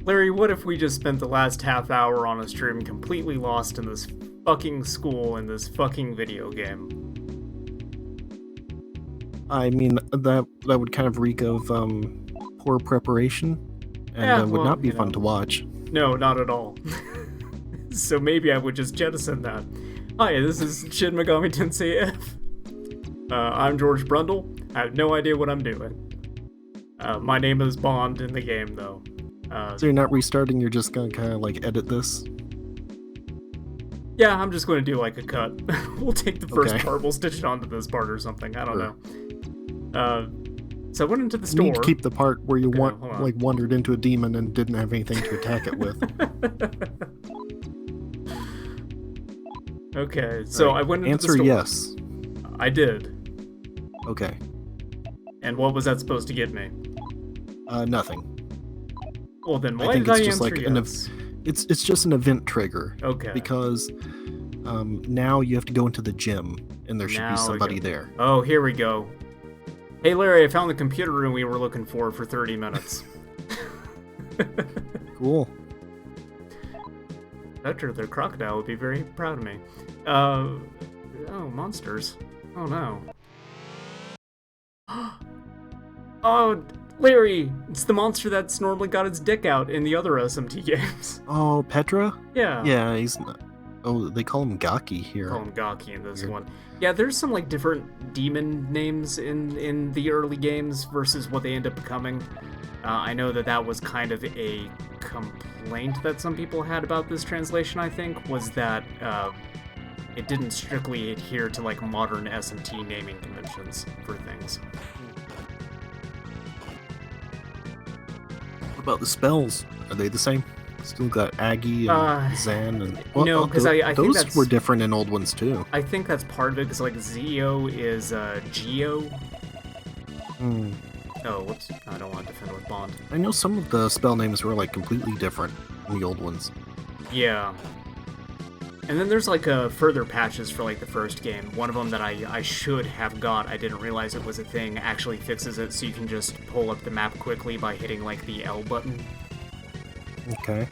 Larry, what if we just spent the last half hour on a stream completely lost in this fucking school and this fucking video game? I mean, that would kind of reek of poor preparation, and would not be fun to watch. No, not at all. So maybe I would just jettison that. Hi, this is Shin Megami Tensei F. I'm George Brundle. I have no idea what I'm doing. My name is Bond in the game, though. So you're not restarting, you're just gonna kind of like edit this? Yeah, I'm just going to do like a cut. We'll take the first Okay. part, we'll stitch it onto this part or something. I don't know. So I went into the store. You need to keep the part where you hold on. like wandered into a demon and didn't have anything to attack it with. Okay, so Right. I went into Answer the store. yes. I did. Okay. And what was that supposed to get me? Nothing. Well, then why I think did I it's just answer like yes? It's just an event trigger. Okay. Because now you have to go into the gym and there should Now be we somebody go. there. Oh, here we go. Hey, Larry, I found the computer room we were looking for 30 minutes. Cool. After the crocodile would be very proud of me. Oh, monsters. Oh, no. Oh, Larry! It's the monster that's normally got its dick out in the other SMT games. Oh, Petra? Yeah. Yeah, he's not. Oh, they call him Gaki here. Call him Gaki in this Weird. one. Yeah, there's some like different demon names in the early games versus what they end up becoming. I know that was kind of a complaint that some people had about this translation, I think, was that it didn't strictly adhere to like modern SMT naming conventions for things. What about the spells? Are they the same? Still got Aggie and Zan and... no, 'cause I think those that's- were different in old ones too. I think that's part of it, because like Zeo is Geo. Hmm. Oh, whoops. I don't want to defend with Bond. I know some of the spell names were like completely different in the old ones. Yeah. And then there's like further patches for like the first game. One of them that I should have got, I didn't realize it was a thing, actually fixes it so you can just pull up the map quickly by hitting like the L button. Okay.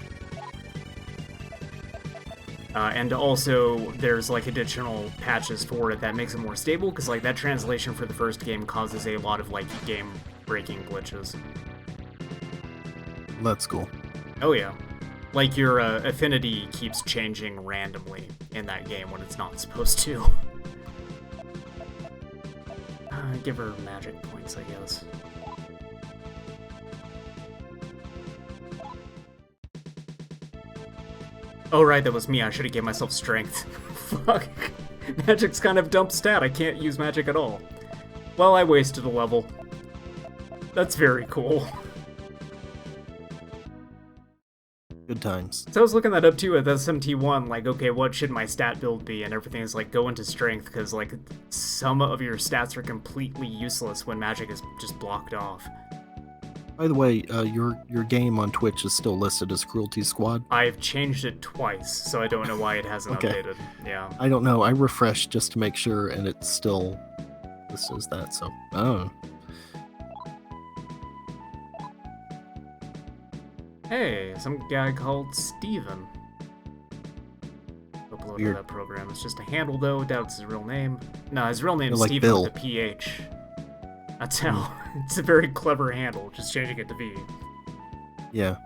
And also there's like additional patches for it that makes it more stable, because like that translation for the first game causes a lot of like game breaking glitches. That's cool. Oh yeah. Like your affinity keeps changing randomly in that game when it's not supposed to. Give her magic points, I guess. Oh right, that was me. I should have gave myself strength. Fuck. Magic's kind of dump stat. I can't use magic at all. Well, I wasted a level. That's very cool. Good times. So I was looking that up too at SMT1, like, okay, what should my stat build be? And everything is like, go into strength, because like, some of your stats are completely useless when magic is just blocked off. By the way, your game on Twitch is still listed as Cruelty Squad. I've changed it twice, so I don't know why it hasn't Okay. updated. Yeah. I don't know. I refreshed just to make sure, and it's still listed as that. So, oh, Hey, some guy called Steven. Uploaded Weird. that program. It's just a handle though, doubt it's his real name. No, his real name's Like Steven Bill. with a PH. That's how. It's a very clever handle, just changing it to V. yeah.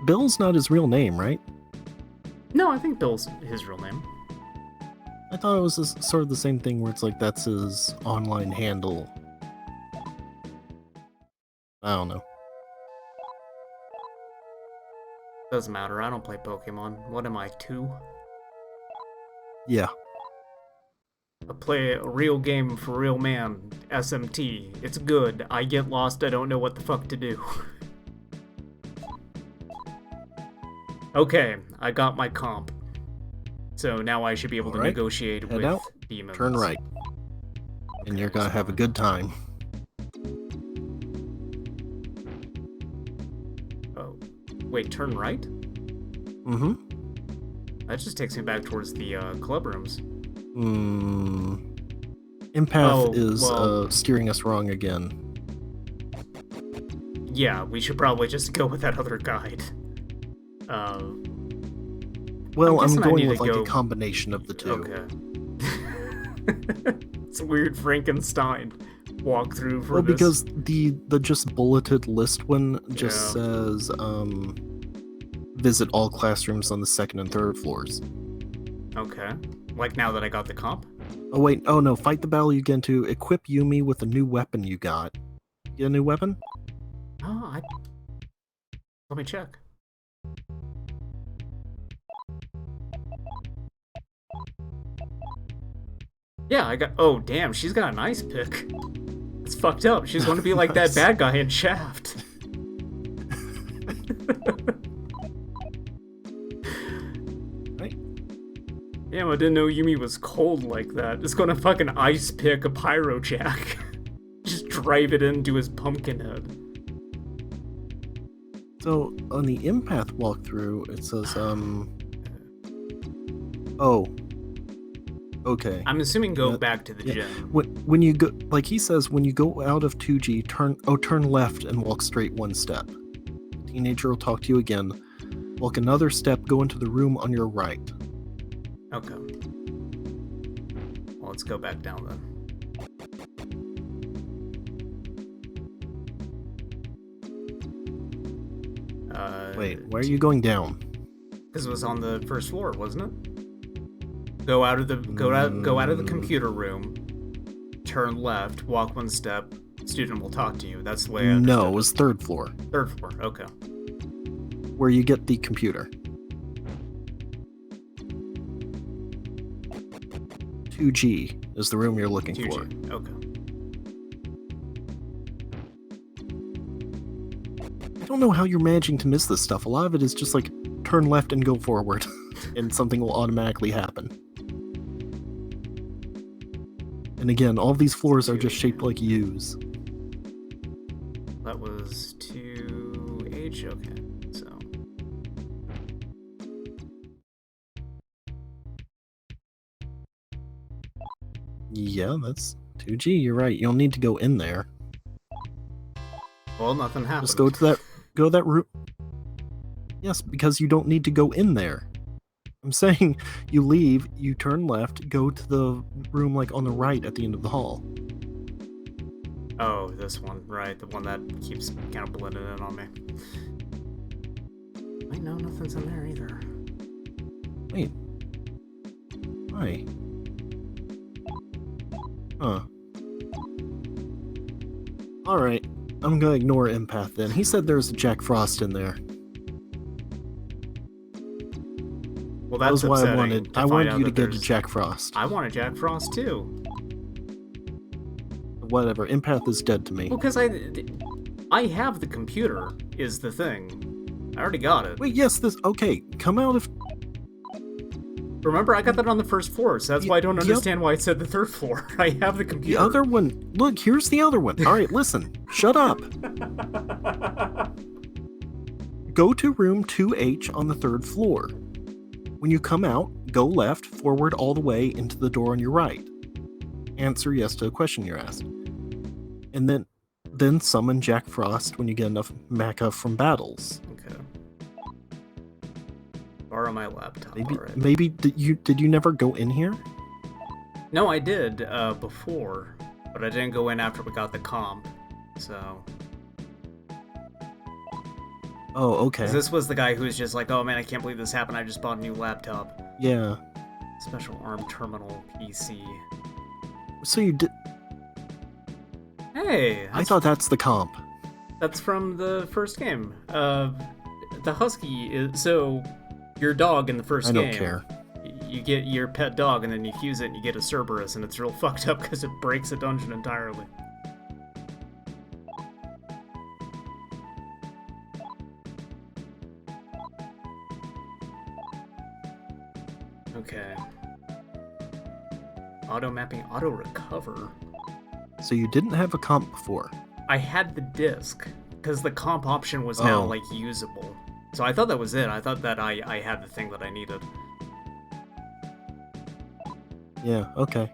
Bill's not his real name, right? No, I think Bill's his real name. I thought it was sort of the same thing where it's like that's his online handle. I don't know. Doesn't matter, I don't play Pokemon. What am I, 2? Yeah. I play a real game for real man, SMT. It's good. I get lost, I don't know what the fuck to do. Okay, I got my comp. So now I should be able to Alright, negotiate head with out, demons. Turn right. And you're gonna have a good time. Oh. Wait, turn right? Mm-hmm. That just takes me back towards the club rooms. Empath Oh, is well- steering us wrong again. yeah, we should probably just go with that other guide. Well, I'm guessing I going need with to like go... a combination of the two. Okay. It's a weird Frankenstein walkthrough for Well, this. because the just bulleted list one just Yeah. says visit all classrooms on the second and third floors. Okay. Like now that I got the comp? Oh wait, oh no, fight the battle you get into, equip Yumi with a new weapon you got. You get a new weapon? Oh, let me check. Yeah, I got... Oh, damn, she's got a nice pick. It's fucked up. She's going to be like Nice. that bad guy in Shaft. Right. Damn, I didn't know Yumi was cold like that. It's going to fucking ice pick a pyro jack. Just drive it into his pumpkin head. So on the empath walkthrough, it says oh. Okay. I'm assuming go back to the gym. When you go, like he says, when you go out of 2G, turn left and walk straight one step. Teenager will talk to you again. Walk another step, go into the room on your right. Okay. Well, let's go back down then. Wait, why are you going down? Because it was on the first floor, wasn't it? Go out of the computer room. Turn left. Walk one step. Student will talk to you. That's the way I understood No, it was third floor. Third floor. Okay. Where you get the computer. 2G is the room you're looking 2G. for. Okay. I don't know how you're managing to miss this stuff. A lot of it is just like turn left and go forward, and something will automatically happen. And again, all these floors are just shaped like U's. That was 2H. Okay. So. Yeah, that's 2G. You're right. You'll need to go in there. Well, nothing happened. Just go to that room. Yes, because you don't need to go in there. I'm saying you leave, you turn left, go to the room like on the right at the end of the hall. Oh, this one, right? The one that keeps kind of blending in on me. Wait, no, nothing's in there either. Wait. Why? Huh. Alright, I'm gonna ignore Empath then. He said there's a Jack Frost in there. Well, That that's was why upsetting. I wanted you to get to Jack Frost. I want a Jack Frost too. Whatever, Empath is dead to me. Well, because I have the computer, is the thing. I already got it. Wait, yes, okay, come out of... Remember, I got that on the first floor, so that's why I don't understand why it said the third floor. I have the computer. The other one, look, here's the other one. Alright, listen, shut up. Go to room 2H on the third floor. When you come out, go left, forward all the way into the door on your right. Answer yes to a question you're asked. And then summon Jack Frost when you get enough Mecha from battles. Okay. Borrow my laptop. Maybe did you never go in here? No, I did before, but I didn't go in after we got the comp. So. Oh, okay. This was the guy who was just like, "Oh man, I can't believe this happened. I just bought a new laptop." Yeah. Special ARM terminal PC. So you did. Hey. I thought that's the comp. That's from the first game. The husky is so. Your dog in the first game. I don't care. You get your pet dog and then you fuse it and you get a Cerberus and it's real fucked up because it breaks a dungeon entirely. Okay. Auto mapping, auto recover. So you didn't have a comp before? I had the disc because the comp option was now like usable. So I thought that was it. I thought that I had the thing that I needed. Yeah, okay.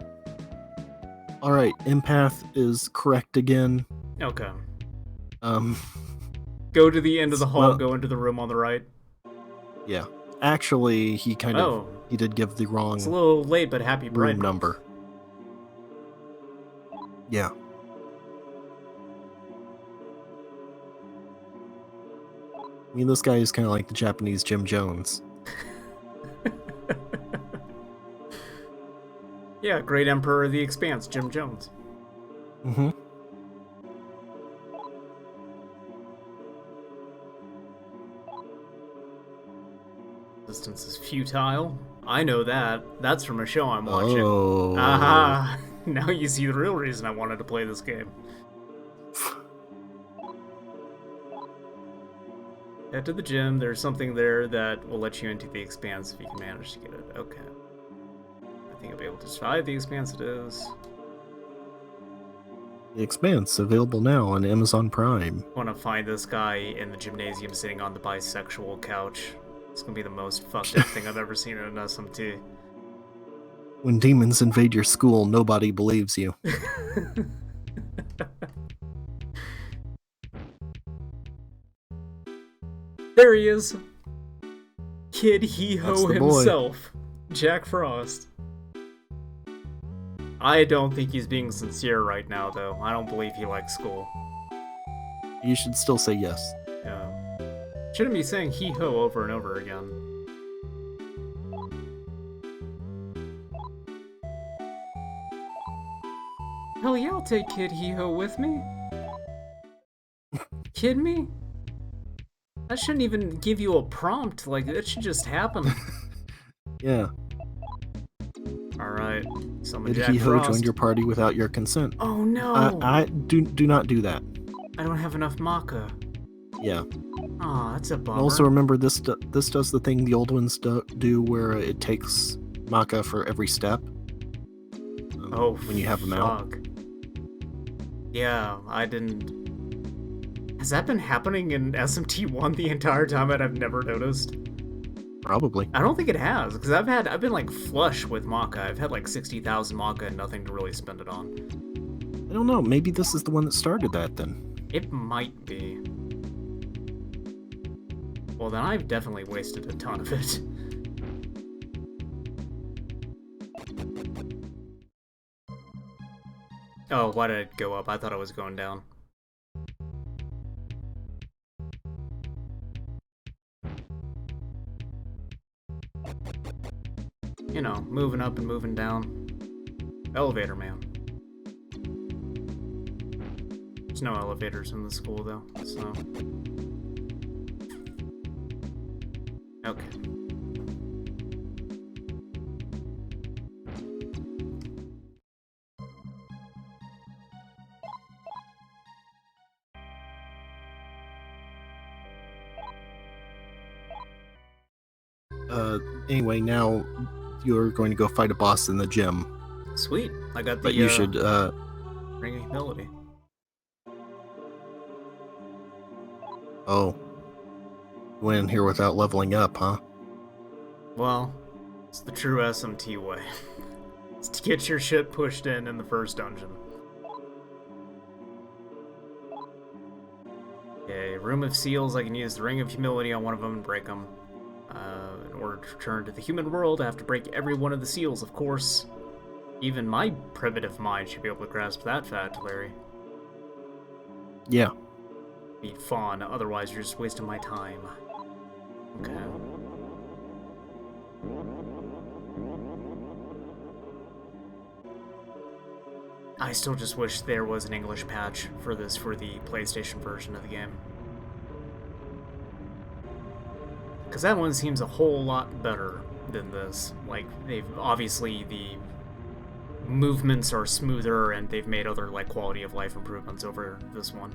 Alright, Empath is correct again. Okay. Go to the end of the hall, Well, go into the room on the right. yeah. Actually, he Oh, did give the wrong it's a little late, but happy room bride. number. Yeah. I mean, this guy is kind of like the Japanese Jim Jones. Yeah, Great Emperor of the Expanse, Jim Jones. Mm-hmm. Resistance is futile. I know that. That's from a show I'm watching. Oh. Aha! Now you see the real reason I wanted to play this game. Head to the gym. There's something there that will let you into the Expanse if you can manage to get it. Okay. I think I'll be able to survive the Expanse. It is. The Expanse, available now on Amazon Prime. I want to find this guy in the gymnasium sitting on the bisexual couch. It's gonna be the most fucked up thing I've ever seen in an SMT. When demons invade your school, nobody believes you. There he is! Kid Hee-Ho That's the boy. himself, Jack Frost. I don't think he's being sincere right now, though. I don't believe he likes school. You should still say yes. Yeah. Shouldn't be saying Hee-Ho over and over again. Hell yeah, I'll take Kid Hee-Ho with me. Kid me? That shouldn't even give you a prompt. Like, that should just happen. Yeah. Alright. Summon Did Jack Hee-Ho Frost. join your party without your consent? Oh no! I do not do that. I don't have enough maca. Yeah. Aw, that's a bummer. And also remember, this does the thing the old ones do where it takes maca for every step. When you have them out. Yeah, I didn't... Has that been happening in SMT1 the entire time and I've never noticed? Probably. I don't think it has, because I've been like flush with maca. I've had like 60,000 maca and nothing to really spend it on. I don't know, maybe this is the one that started that then. It might be. Well, then I've definitely wasted a ton of it. Oh, why did it go up? I thought it was going down. You know, moving up and moving down. Elevator man. There's no elevators in the school though, so... Okay. Anyway, now you're going to go fight a boss in the gym. Sweet. I got the But you should, Ring of Humility. Oh. You went in here without leveling up, huh? Well, it's the true SMT way. It's to get your shit pushed in the first dungeon. Okay, Room of Seals, I can use the Ring of Humility on one of them and break them. In order to return to the human world, I have to break every one of the seals, of course. Even my primitive mind should be able to grasp that fact, Larry. Yeah. Be fun, otherwise you're just wasting my time. Okay. I still just wish there was an English patch for this for the PlayStation version of the game. Because that one seems a whole lot better than this. Like, they've obviously the movements are smoother and they've made other like quality of life improvements over this one.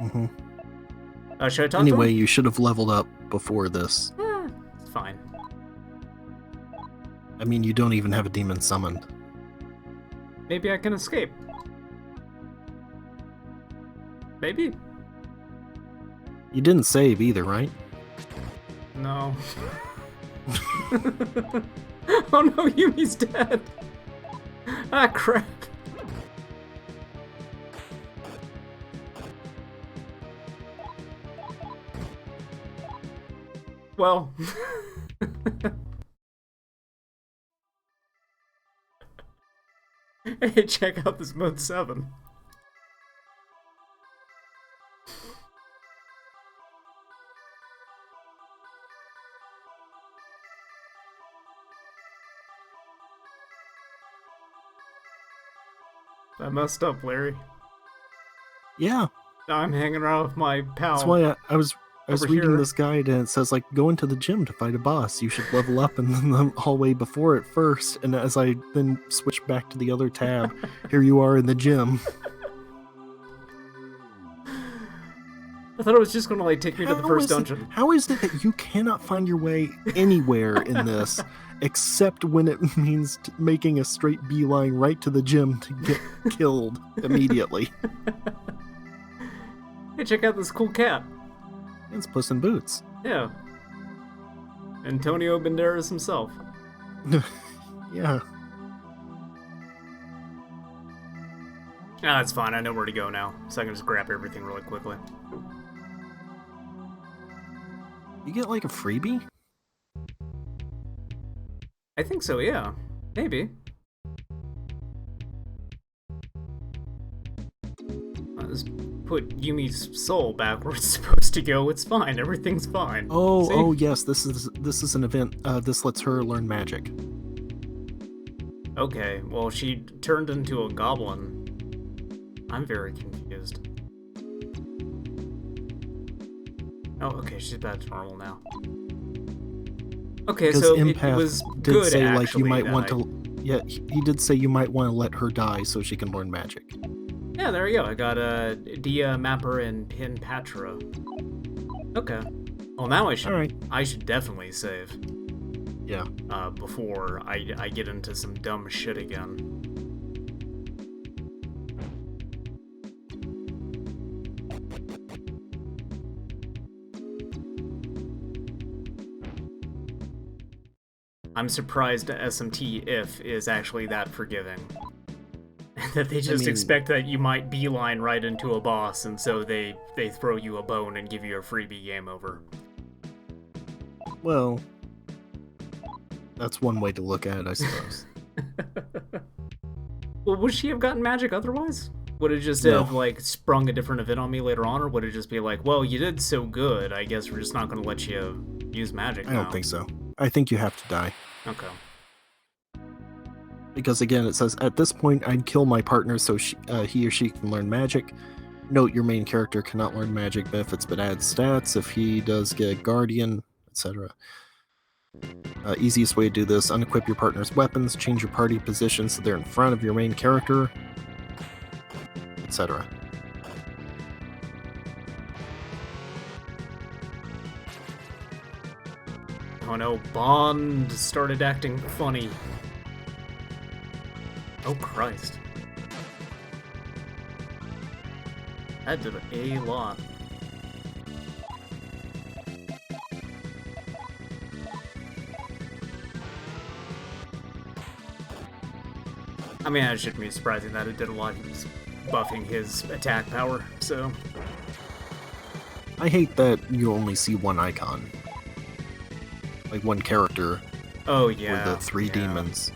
Mm-hmm. Should I talk Anyway, to him? you should have leveled up before this. It's fine. I mean, you don't even have a demon summoned. Maybe I can escape. Maybe. You didn't save either, right? No. Oh no, Yumi's dead! Ah, crap. Well... Hey, check out this Mode 7. I messed up, Larry. Yeah, I'm hanging around with my pal. that's why I was reading here. this guide, and it says, like, go into the gym to fight a boss. You should level up in the hallway before it first. And as I then switch back to the other tab, here you are in the gym. I thought it was just gonna like take me to the first dungeon. How is it that you cannot find your way anywhere in this except when it means making a straight beeline right to the gym to get killed immediately? Hey, check out this cool cat. It's Puss in Boots. Yeah. Antonio Banderas himself. Yeah. Ah, that's fine. I know where to go now, so I can just grab everything really quickly. You get like a freebie? I think so, yeah. Maybe. Let's put Yumi's soul back where it's supposed to go. It's fine. Everything's fine. Oh, See? oh yes, this is an event. This lets her learn magic. Okay, well, she turned into a goblin. I'm very confused. Oh, okay, she's back to normal now. Okay, so it was did good, say actually, like you might want to. Yeah, he did say you might want to let her die so she can learn magic. Yeah, there you go. I got Dia, Mapper, and Pin Patra. Okay. Well, now I should. All right. I should definitely save. Yeah. Before I get into some dumb shit again. I'm surprised SMT if is actually that forgiving. That they just expect that you might beeline right into a boss, and so they throw you a bone and give you a freebie game over. Well, that's one way to look at it, I suppose. Well, would she have gotten magic otherwise? Would it just have, like, sprung a different event on me later on, or would it just be like, well, you did so good, I guess we're just not going to let you use magic now? I don't think so. I think you have to die. Okay. Because again, it says, at this point, I'd kill my partner so he or she can learn magic. Note your main character cannot learn magic benefits but add stats if he does get guardian, etc. Easiest way to do this, unequip your partner's weapons, change your party position so they're in front of your main character, etc. Oh no, Bond started acting funny. Oh Christ. That did a lot. I mean, it shouldn't be surprising that it did a lot. He was buffing his attack power, so... I hate that you only see one icon. Like one character. Oh, yeah. Or the three demons.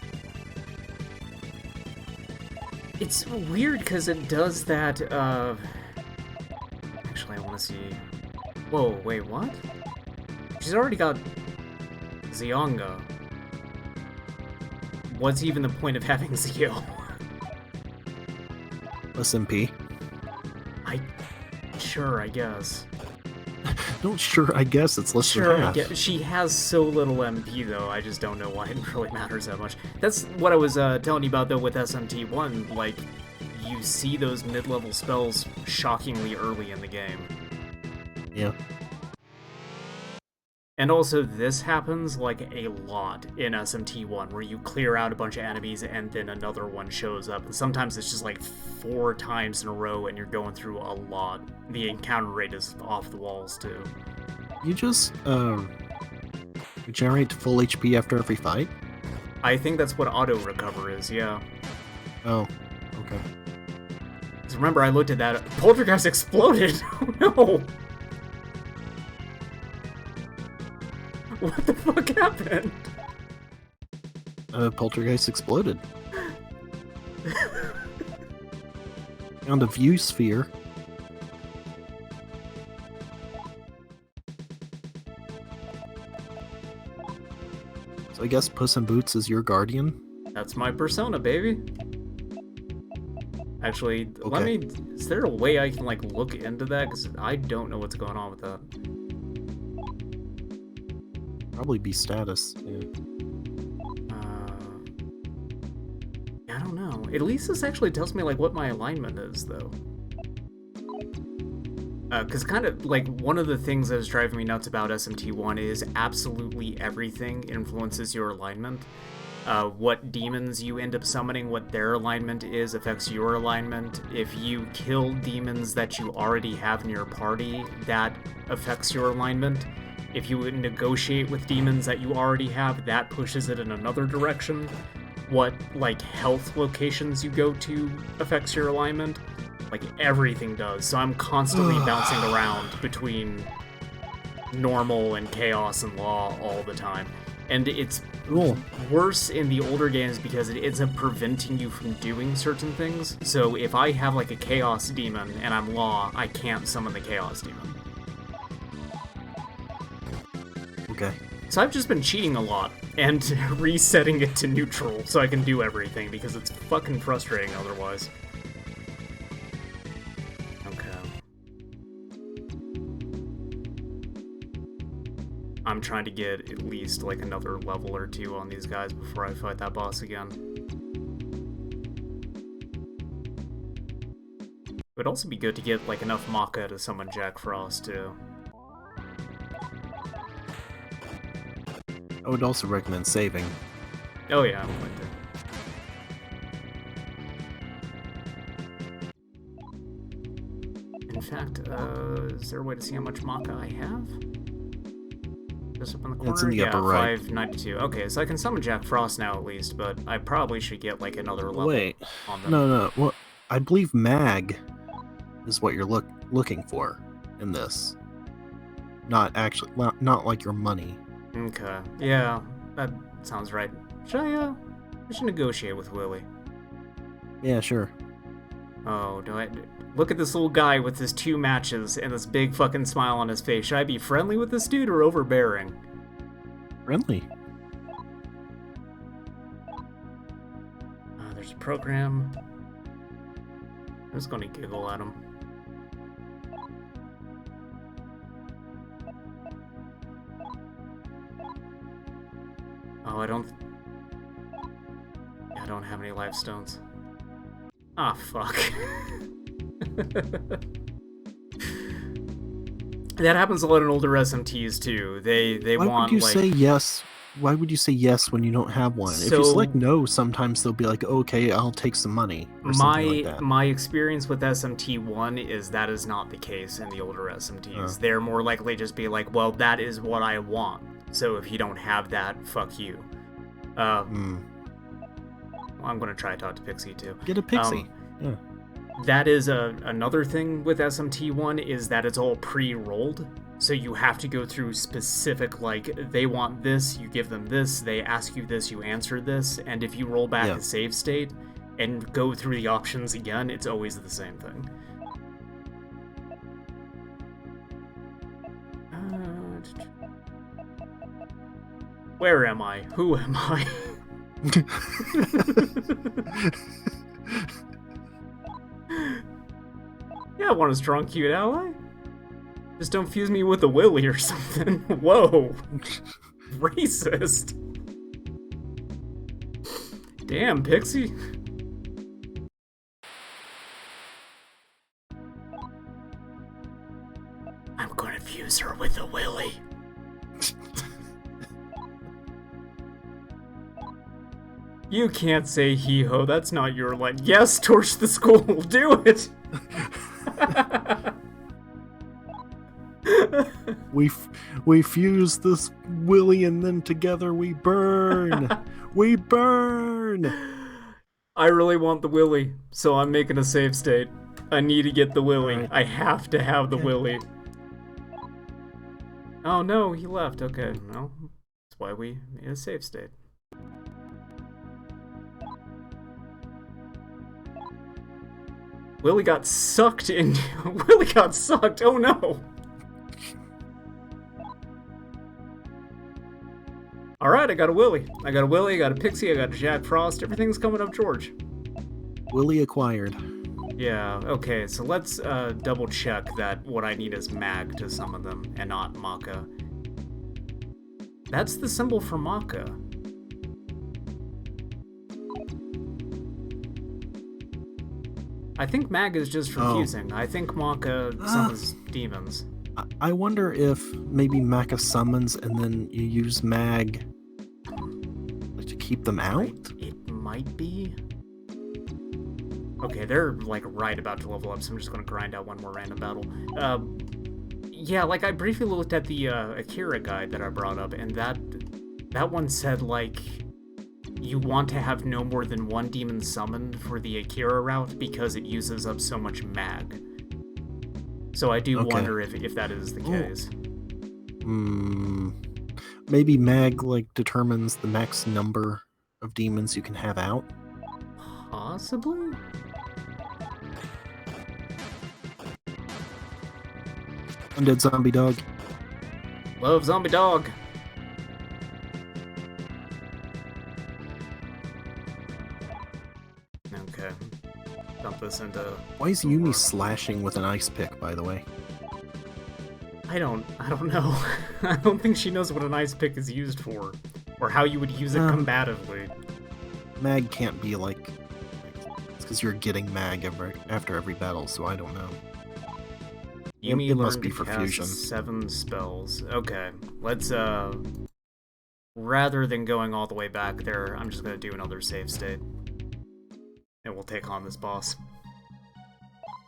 It's weird because it does that, Actually, I want to see... Whoa, wait, what? She's already got Zionga. What's even the point of having Zio? SMP. Sure, I guess. No, sure, I guess it's less than half. Sure, she has so little MP, though, I just don't know why it really matters that much. That's what I was telling you about, though, with SMT1. Like, you see those mid-level spells shockingly early in the game. Yeah. And also, this happens, like, a lot in SMT1, where you clear out a bunch of enemies and then another one shows up. And sometimes it's just, like, 4 times in a row and you're going through a lot. The encounter rate is off the walls, too. You just, regenerate to full HP after every fight? I think that's what auto-recover is, yeah. Oh, okay. Because remember, I looked at that. Poltergeist exploded! Oh, no! What the fuck happened? Poltergeist exploded. Found a view sphere. So I guess Puss in Boots is your guardian? That's my persona, baby. Actually, let Okay. me... Is there a way I can, like, look into that? Because I don't know what's going on with that. Probably be status. Yeah. I don't know. At least this actually tells me, like, what my alignment is, though. Because kind of, like, one of the things that is driving me nuts about SMT1 is absolutely everything influences your alignment. What demons you end up summoning, what their alignment is, affects your alignment. If you kill demons that you already have in your party, that affects your alignment. If you negotiate with demons that you already have, that pushes it in another direction. What, like, health locations you go to affects your alignment. Like, everything does. So I'm constantly bouncing around between normal and chaos and law all the time. And it's worse in the older games because it ends up preventing you from doing certain things. So if I have, like, a chaos demon and I'm law, I can't summon the chaos demon. Okay. So I've just been cheating a lot and resetting it to neutral so I can do everything because it's fucking frustrating otherwise. I'm trying to get at least, like, another level or two on these guys before I fight that boss again. It would also be good to get, like, enough Maka to summon Jack Frost, too. I would also recommend saving. Oh yeah, I'm going to. In fact, is there a way to see how much Maka I have? Just up in the corner? It's in the upper right. 592. Okay, so I can summon Jack Frost now at least, but I probably should get, like, another level on them. No. Well, I believe Mag is what you're looking for in this. Not actually, not like your money. Okay, yeah, that sounds right. I should negotiate with Willie. Yeah, sure. Oh, do I... Look at this little guy with his 2 matches and this big fucking smile on his face. Should I be friendly with this dude or overbearing? Friendly. There's a program. I'm just gonna giggle at him. Oh, I don't have any life stones. Ah, fuck. That happens a lot in older SMTs too. They Why want, would you like... say yes? Why would you say yes when you don't have one? If you select no, sometimes they'll be like, okay, I'll take some money or something like that. My experience with SMT1 is that is not the case in the older SMTs. They're more likely just be like, well, that is what I want. So if you don't have that, fuck you. I'm gonna try to talk to Pixie too. Get a Pixie. Yeah. That is another thing with SMT1 is that it's all pre-rolled. So you have to go through specific, like, they want this, you give them this, they ask you this, you answer this, and if you roll back a save state and go through the options again, it's always the same thing. Where am I? Who am I? Yeah, I want a strong, cute ally. Just don't fuse me with a Willy or something. Whoa. Racist. Damn, Pixie. I'm gonna fuse her with a Willy. You can't say hee-ho, that's not your line. Yes, torch the school, do it! we fuse this Willy and then together we burn. We burn. I really want the Willy, so I'm making a save state. I need to get the Willy. Right. I have to have the Willy. Oh no, he left. Okay, well, that's why we made a save state. Willie got sucked in. Willie got sucked. Oh no. All right, I got a Willie. I got a Willie. I got a Pixie. I got a Jack Frost. Everything's coming up, George. Willie acquired. Yeah. Okay. So let's double check that what I need is Mag to summon them, and not Maka. That's the symbol for Maka. I think Mag is just confusing. I think Maka summons demons. I wonder if maybe Maka summons and then you use Mag to keep them out? It might be. Okay, they're like right about to level up, so I'm just gonna grind out one more random battle. Yeah, like I briefly looked at the Akira guide that I brought up, and that one said like you want to have no more than one demon summoned for the Akira route because it uses up so much Mag. So I do wonder if that is the case. Maybe Mag like determines the max number of demons you can have out. Possibly. Undead zombie dog. Love zombie dog. Okay. Dump this into... Why is Yumi slashing with an ice pick, by the way? I don't know. I don't think she knows what an ice pick is used for. Or how you would use it combatively. Mag can't be like... It's because you're getting Mag after every battle, so I don't know. Yumi it must be to for cast fusion. 7 spells. Okay, let's rather than going all the way back there, I'm just gonna do another save state, and we'll take on this boss.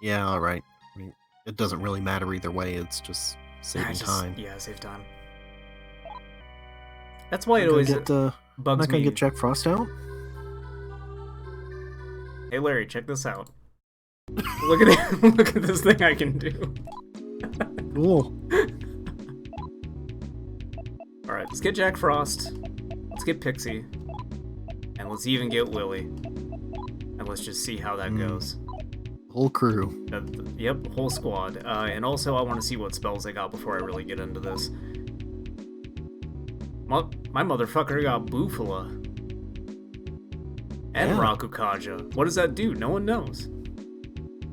Yeah, all right. I mean, it doesn't really matter either way. It's just saving time. Yeah, save time. That's why it I'm always bugs me. Not gonna get Jack Frost out. Hey Larry, check this out. Look at it. Look at this thing I can do. Cool. Alright, let's get Jack Frost. Let's get Pixie. And let's even get Willie. And let's just see how that goes. Whole crew. Yep, whole squad. And also I want to see what spells they got before I really get into this. My motherfucker got Bufala. And Rakukaja. What does that do? No one knows.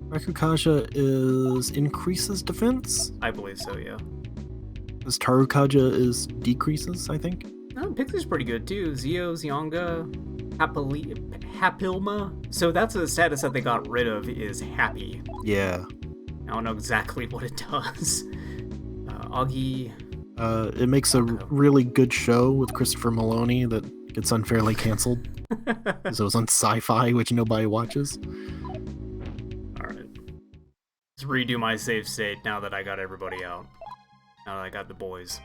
Rakukaja is increases defense? I believe so, yeah. As Tarukaja is decreases, I think. Oh, Pixie's pretty good too. Zio, Zionga, Hapilma. So that's a status that they got rid of, is Happy. Yeah. I don't know exactly what it does. Augie. It makes a really good show with Christopher Maloney that gets unfairly canceled. Because it was on Sci-Fi, which nobody watches. Let's redo my save state now that I got everybody out. Now that I got the boys.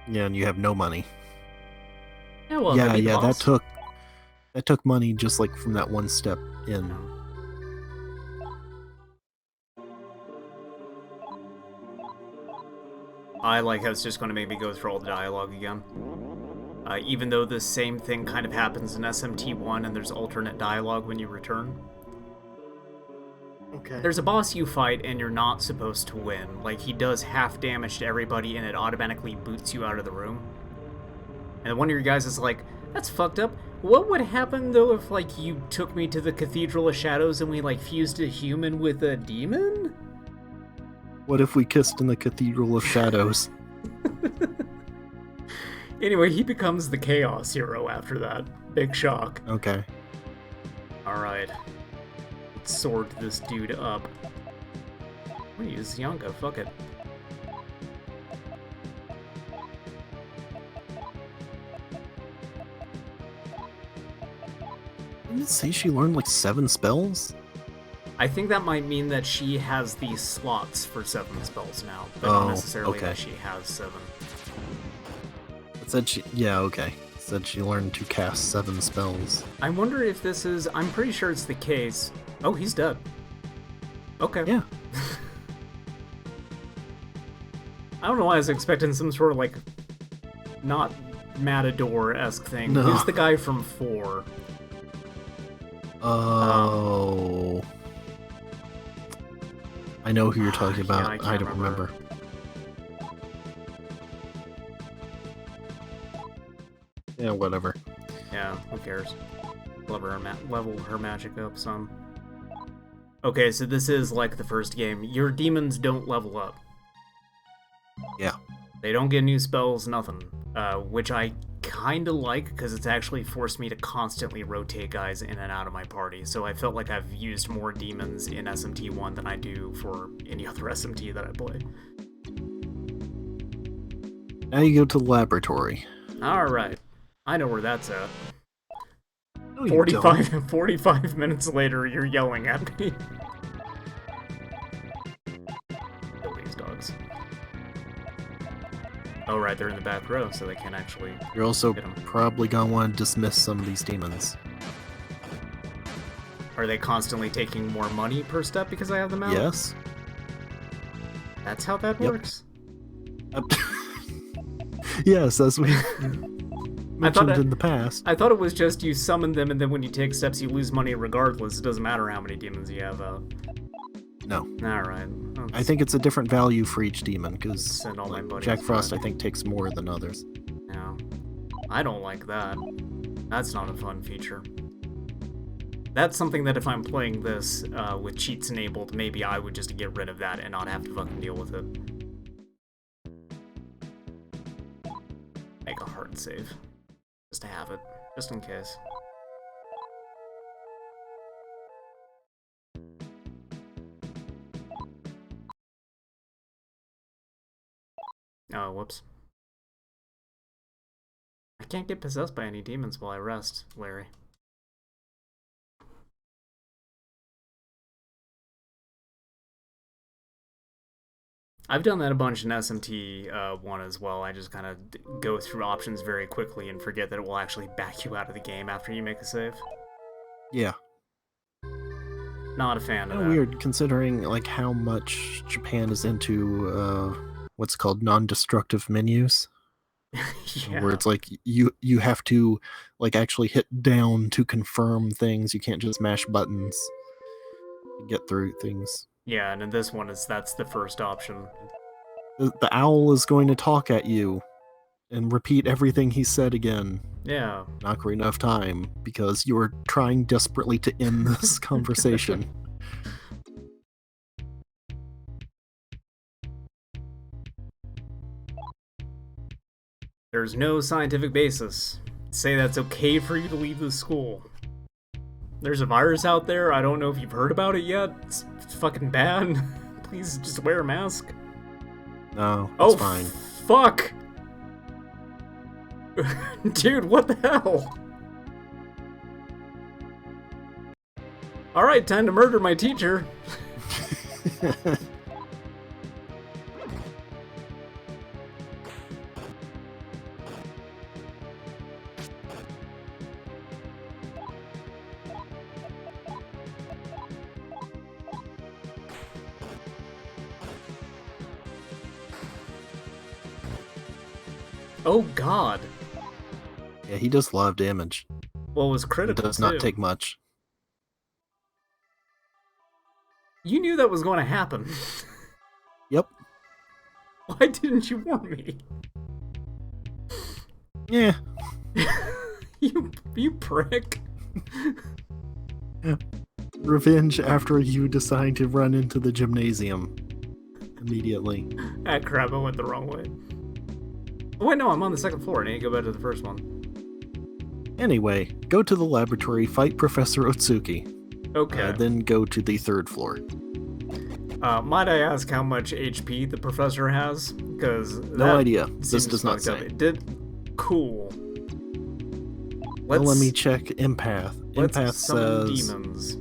Yeah, and you have no money. Yeah, well, yeah, that took money just like from that one step in. I like how it's just going to make me go through all the dialogue again. Even though the same thing kind of happens in SMT1 and there's alternate dialogue when you return. Okay. There's a boss you fight and you're not supposed to win. Like, he does half damage to everybody and it automatically boots you out of the room. And one of your guys is like, that's fucked up. What would happen, though, if, like, you took me to the Cathedral of Shadows and we, like, fused a human with a demon? What if we kissed in the Cathedral of Shadows? Anyway, he becomes the Chaos Hero after that. Big shock. Okay. Alright. Let's sword this dude up. I'm gonna use Yonka, fuck it. Didn't it say she learned like 7 spells? I think that might mean that she has these slots for 7 spells now, but not necessarily that she has 7. It said she... Yeah, okay. It said she learned to cast 7 spells. I wonder if this is... I'm pretty sure it's the case. Oh, he's dead. Okay. Yeah. I don't know why I was expecting some sort of, like, not Matador-esque thing. No. Who's the guy from 4? Oh. I know who you're talking about. I can't I don't remember. Yeah, whatever. Yeah, who cares? Level her magic up some. Okay, so this is like the first game. Your demons don't level up. Yeah. They don't get new spells, nothing. Which I kinda like, because it's actually forced me to constantly rotate guys in and out of my party. So I felt like I've used more demons in SMT1 than I do for any other SMT that I play. Now you go to the laboratory. Alright. I know where that's at. No, you don't. 45 minutes later, you're yelling at me. Kill these dogs. Oh, right, they're in the back row, so they can't actually You're also hit 'em. probably gonna want to dismiss some of these demons. Are they constantly taking more money per step because I have them out? Yes. That's how that works? Yes, as we mentioned I- in the past. I thought it was just you summon them, and then when you take steps, you lose money regardless. It doesn't matter how many demons you have out. No. Alright. I think it's a different value for each demon, because Send all my buddies Jack Frost, back. I think, takes more than others. Yeah. I don't like that. That's not a fun feature. That's something that if I'm playing this with cheats enabled, maybe I would just get rid of that and not have to fucking deal with it. Make a hard save. Just to have it. Just in case. Oh, whoops. I can't get possessed by any demons while I rest, Larry. I've done that a bunch in SMT 1 as well. I just kind of go through options very quickly and forget that it will actually back you out of the game after you make a save. Yeah. Not a fan of Kind of that. weird, considering like how much Japan is into what's called non-destructive menus, Yeah. where it's like you have to like actually hit down to confirm things. You can't just mash buttons to get through things. Yeah, and in this one, that's the first option. The owl is going to talk at you and repeat everything he said again. Yeah. Not for enough time, because you're trying desperately to end this conversation. There's no scientific basis. Say that's okay for you to leave the school. There's a virus out there. I don't know if you've heard about it yet. It's fucking bad. Please just wear a mask. No, it's fine. Fuck! Dude, what the hell? Alright, time to murder my teacher. Oh god. Yeah, he does a lot of damage. Well, it was It critical, does not too. take much. You knew that was going to happen. Yep. Why didn't you warn me? Yeah. You prick. Revenge after you decide to run into the gymnasium immediately. Ah, crap, I went the wrong way. Oh, wait, no, I'm on the second floor. I need to go back to the first one. Anyway, go to the laboratory, fight Professor Otsuki. Okay. Then go to the third floor. Might I ask how much HP the professor has? Because No idea. This does not say. Cool. Well, let me check Empath. Let's Empath summon says demons.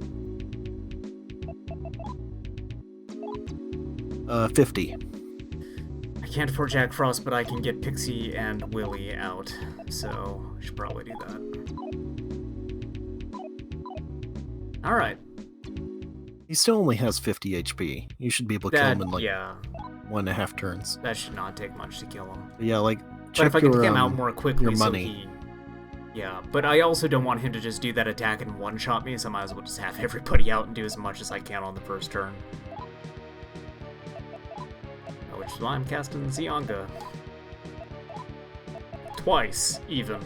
50. I can't afford Jack Frost, but I can get Pixie and Willy out, so I should probably do that. Alright. He still only has 50 HP. You should be able to kill him in like yeah, 1.5 turns. that should not take much to kill him. But yeah, like But check if I could your get him out more quickly, your so money. he... Yeah, but I also don't want him to just do that attack and one-shot me, so I might as well just have everybody out and do as much as I can on the first turn. Which is why I'm casting Zionga. Twice, even.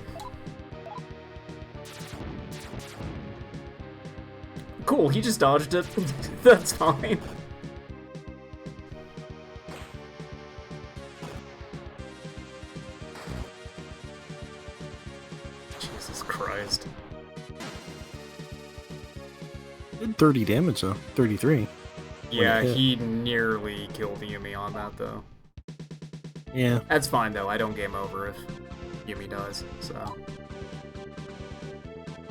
Cool, he just dodged it. That's fine. Jesus Christ. Did 30 damage though. 33. Yeah, he nearly killed Yumi on that, though. Yeah. That's fine, though. I don't game over if Yumi does, so...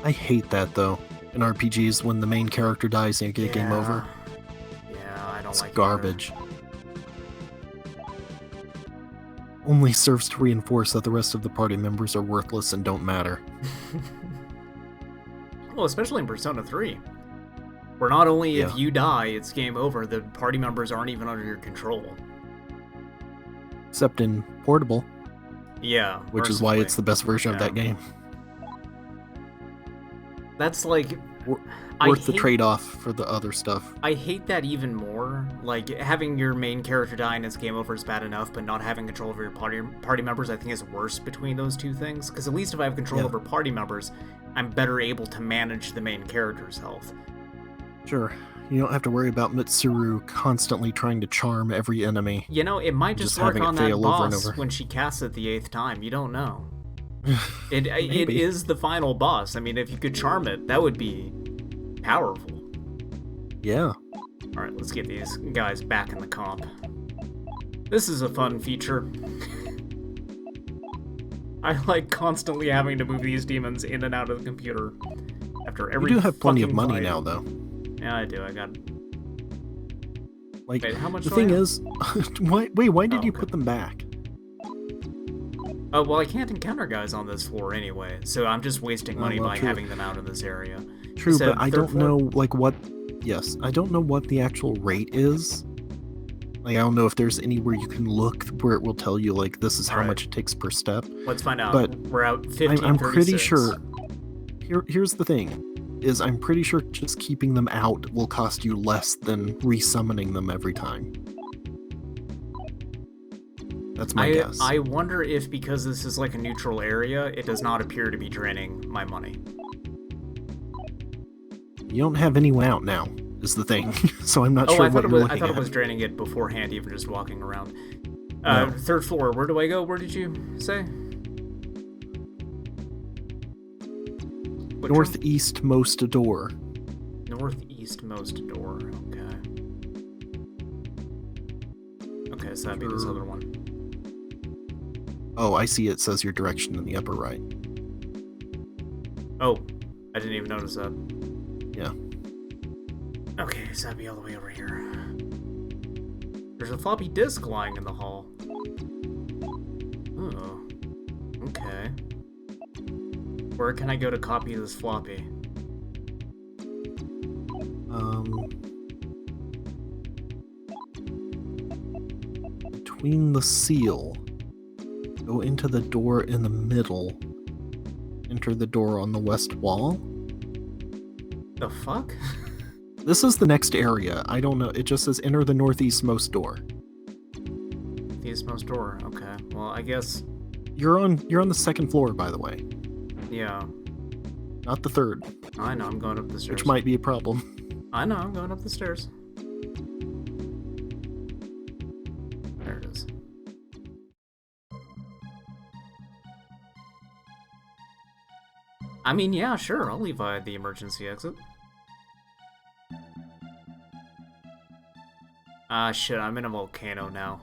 I hate that, though, in RPGs, when the main character dies and you get game over. Yeah, I don't It's like garbage. Only serves to reinforce that the rest of the party members are worthless and don't matter. Well, especially in Persona 3. Where not only if you die, it's game over, the party members aren't even under your control. Except in Portable. Yeah. Which is why it's the best version of that game. That's like... worth the trade-off for the other stuff. I hate that even more. Like, having your main character die and it's game over is bad enough, but not having control over your party members I think is worse between those two things. Because at least if I have control over party members, I'm better able to manage the main character's health. Sure. You don't have to worry about Mitsuru constantly trying to charm every enemy. You know, it might just work on that boss when she casts it the 8th time. You don't know. It is the final boss. I mean, if you could charm it, that would be powerful. Yeah. Alright, let's get these guys back in the comp. This is a fun feature. I like constantly having to move these demons in and out of the computer. After every You do have plenty of money fight. now, though. Yeah, I do. I got... Like, wait, how much the do I thing have? is... why did you put them back? Oh, well, I can't encounter guys on this floor anyway, so I'm just wasting money by true. having them out in this area. True, but I don't know, like, what... Yes, I don't know what the actual rate is. Like, I don't know if there's anywhere you can look where it will tell you, like, this is how much it takes per step. Let's find out. But we're out 15, I'm pretty sure... Here's the thing. Is I'm pretty sure just keeping them out will cost you less than resummoning them every time. That's my guess. I wonder if because this is like a neutral area, it does not appear to be draining my money. You don't have anyone out now, is the thing. So I'm not sure what you're looking at. I thought it was draining it beforehand, even just walking around. No. 3rd floor, where do I go? Where did you say? Northeastmost door. Northeastmost door, okay. Okay, so that'd be this other one. Oh, I see it says your direction in the upper right. Oh, I didn't even notice that. Yeah. Okay, so that'd be all the way over here. There's a floppy disk lying in the hall. Oh, okay. Where can I go to copy this floppy? Between the seal. Go into the door in the middle. Enter the door on the west wall. The fuck? This is the next area. I don't know. It just says enter the northeastmost door. Northeastmost door. Okay. Well, I guess you're on the 2nd floor, by the way. Yeah. Not the 3rd. I know. I'm going up the stairs. Which might be a problem. I know. I'm going up the stairs. There it is. I mean, yeah, sure. I'll leave the emergency exit. Ah, shit. I'm in a volcano now.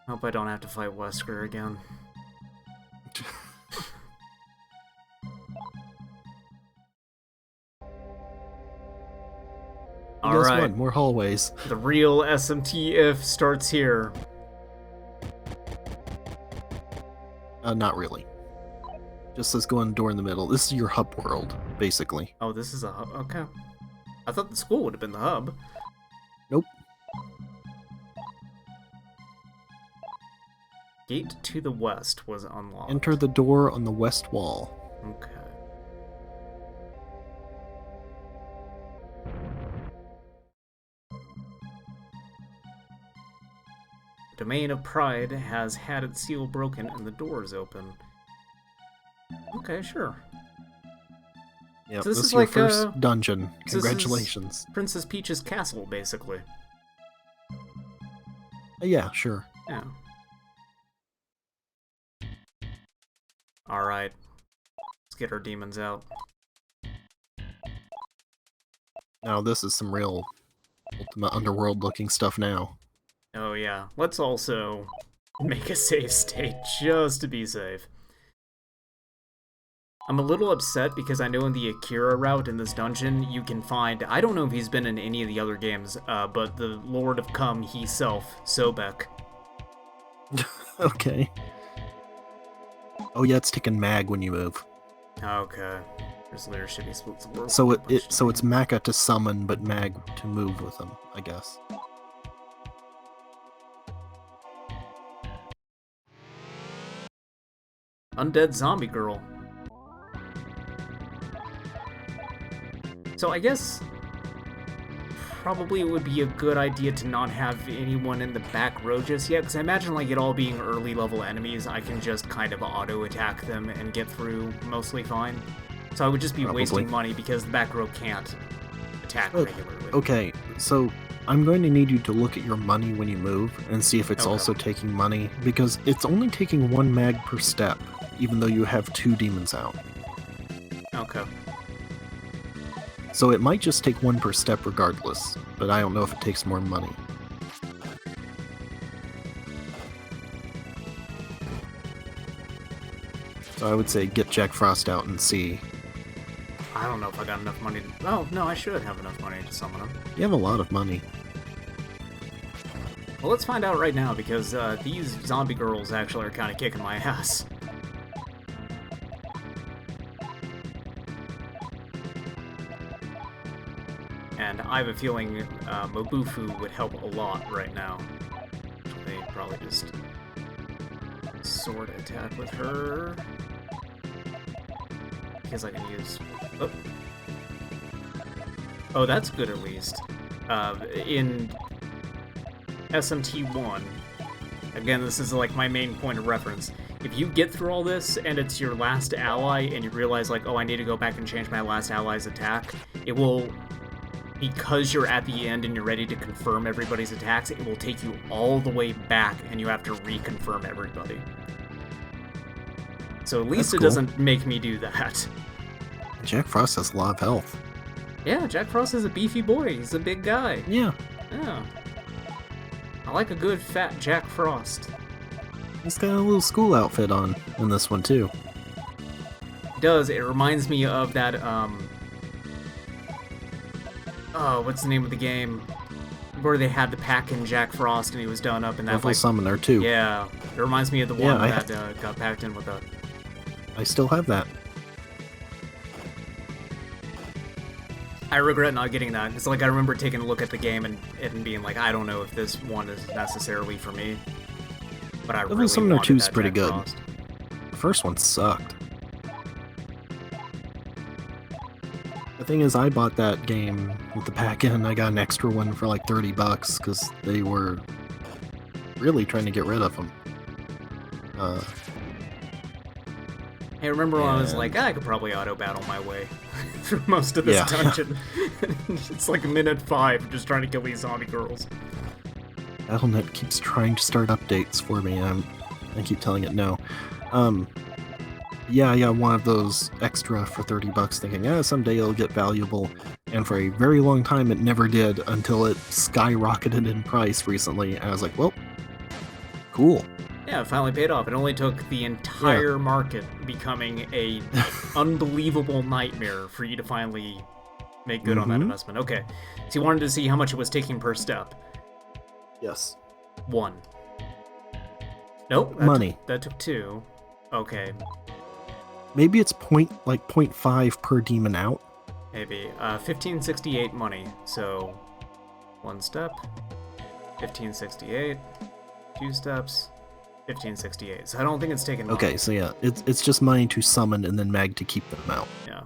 Hope I don't have to fight Wesker again. Alright. Guess what? More hallways. The real SMT if starts here. Not really. Just says go in the door in the middle. This is your hub world, basically. Oh, this is a hub. Okay. I thought the school would have been the hub. Nope. Gate to the west was unlocked. Enter the door on the west wall. Okay. Domain of Pride has had its seal broken and the door is open. Okay, sure. Yep, So this this is is your like, first dungeon. so this is- Congratulations. Princess Peach's castle, basically. Yeah, sure. Yeah. Alright. Let's get our demons out. Now this is some real Ultimate Underworld looking stuff now. Oh yeah. Let's also make a save state just to be safe. I'm a little upset because I know in the Akira route in this dungeon, you can find, I don't know if he's been in any of the other games, but the Lord of Cum himself, Sobek. Okay. Oh yeah, it's taking mag when you move. Okay. There's leadership he splits the world. So it's Maka to summon, but mag to move with him, I guess. Undead zombie girl. So I guess probably it would be a good idea to not have anyone in the back row just yet, because I imagine like it all being early level enemies, I can just kind of auto attack them and get through mostly fine. So I would just be wasting money because the back row can't attack regularly. Okay, so I'm going to need you to look at your money when you move and see if it's also taking money, because it's only taking 1 mag per step, even though you have 2 demons out. Okay. So it might just take 1 per step regardless, but I don't know if it takes more money. So I would say get Jack Frost out and see. I don't know if I got enough money to... Oh, no, I should have enough money to summon him. You have a lot of money. Well, let's find out right now, because these zombie girls actually are kind of kicking my ass. And I have a feeling Mobufu would help a lot right now. They probably just sword attack with her. Because I can use... Oh. Oh, that's good at least. In SMT1, again, this is like my main point of reference. If you get through all this and it's your last ally and you realize like, oh, I need to go back and change my last ally's attack, it will, because you're at the end and you're ready to confirm everybody's attacks, it will take you all the way back and you have to reconfirm everybody. So at least it doesn't make me do that. Jack Frost has a lot of health. Yeah, Jack Frost is a beefy boy. He's a big guy. Yeah. Yeah. I like a good fat Jack Frost. He's got a little school outfit on in this one too. It does. It reminds me of that, oh, what's the name of the game? Where they had the pack in Jack Frost and he was done up in that, Level like... Summoner too. Yeah. It reminds me of the one that got packed in with that. I still have that. I regret not getting that. It's like I remember taking a look at the game and being like, I don't know if this one is necessarily for me. But I really Summoner wanted 2 is that pretty Jack good. Frost. The first one sucked. The thing is, I bought that game with the pack in, and I got an extra one for like $30 because they were really trying to get rid of them. Hey, remember when I was like, I could probably auto-battle my way through most of this dungeon. It's like minute 5, just trying to kill these zombie girls. Battle.net keeps trying to start updates for me, and I keep telling it no. Yeah, I got one of those extra for $30 thinking, someday it'll get valuable. And for a very long time it never did until it skyrocketed in price recently. And I was like, well, cool. Yeah, it finally paid off. It only took the entire market becoming a unbelievable nightmare for you to finally make good on that investment. Okay, so you wanted to see how much it was taking per step. Yes. 1. Nope. Money. That took 2. Okay. Maybe it's 0.5 per demon out. Maybe. 1568 money. So, one step. 1568. Two steps. 1568. So I don't think it's taken money. Okay, so yeah, it's just money to summon and then mag to keep them out. Yeah.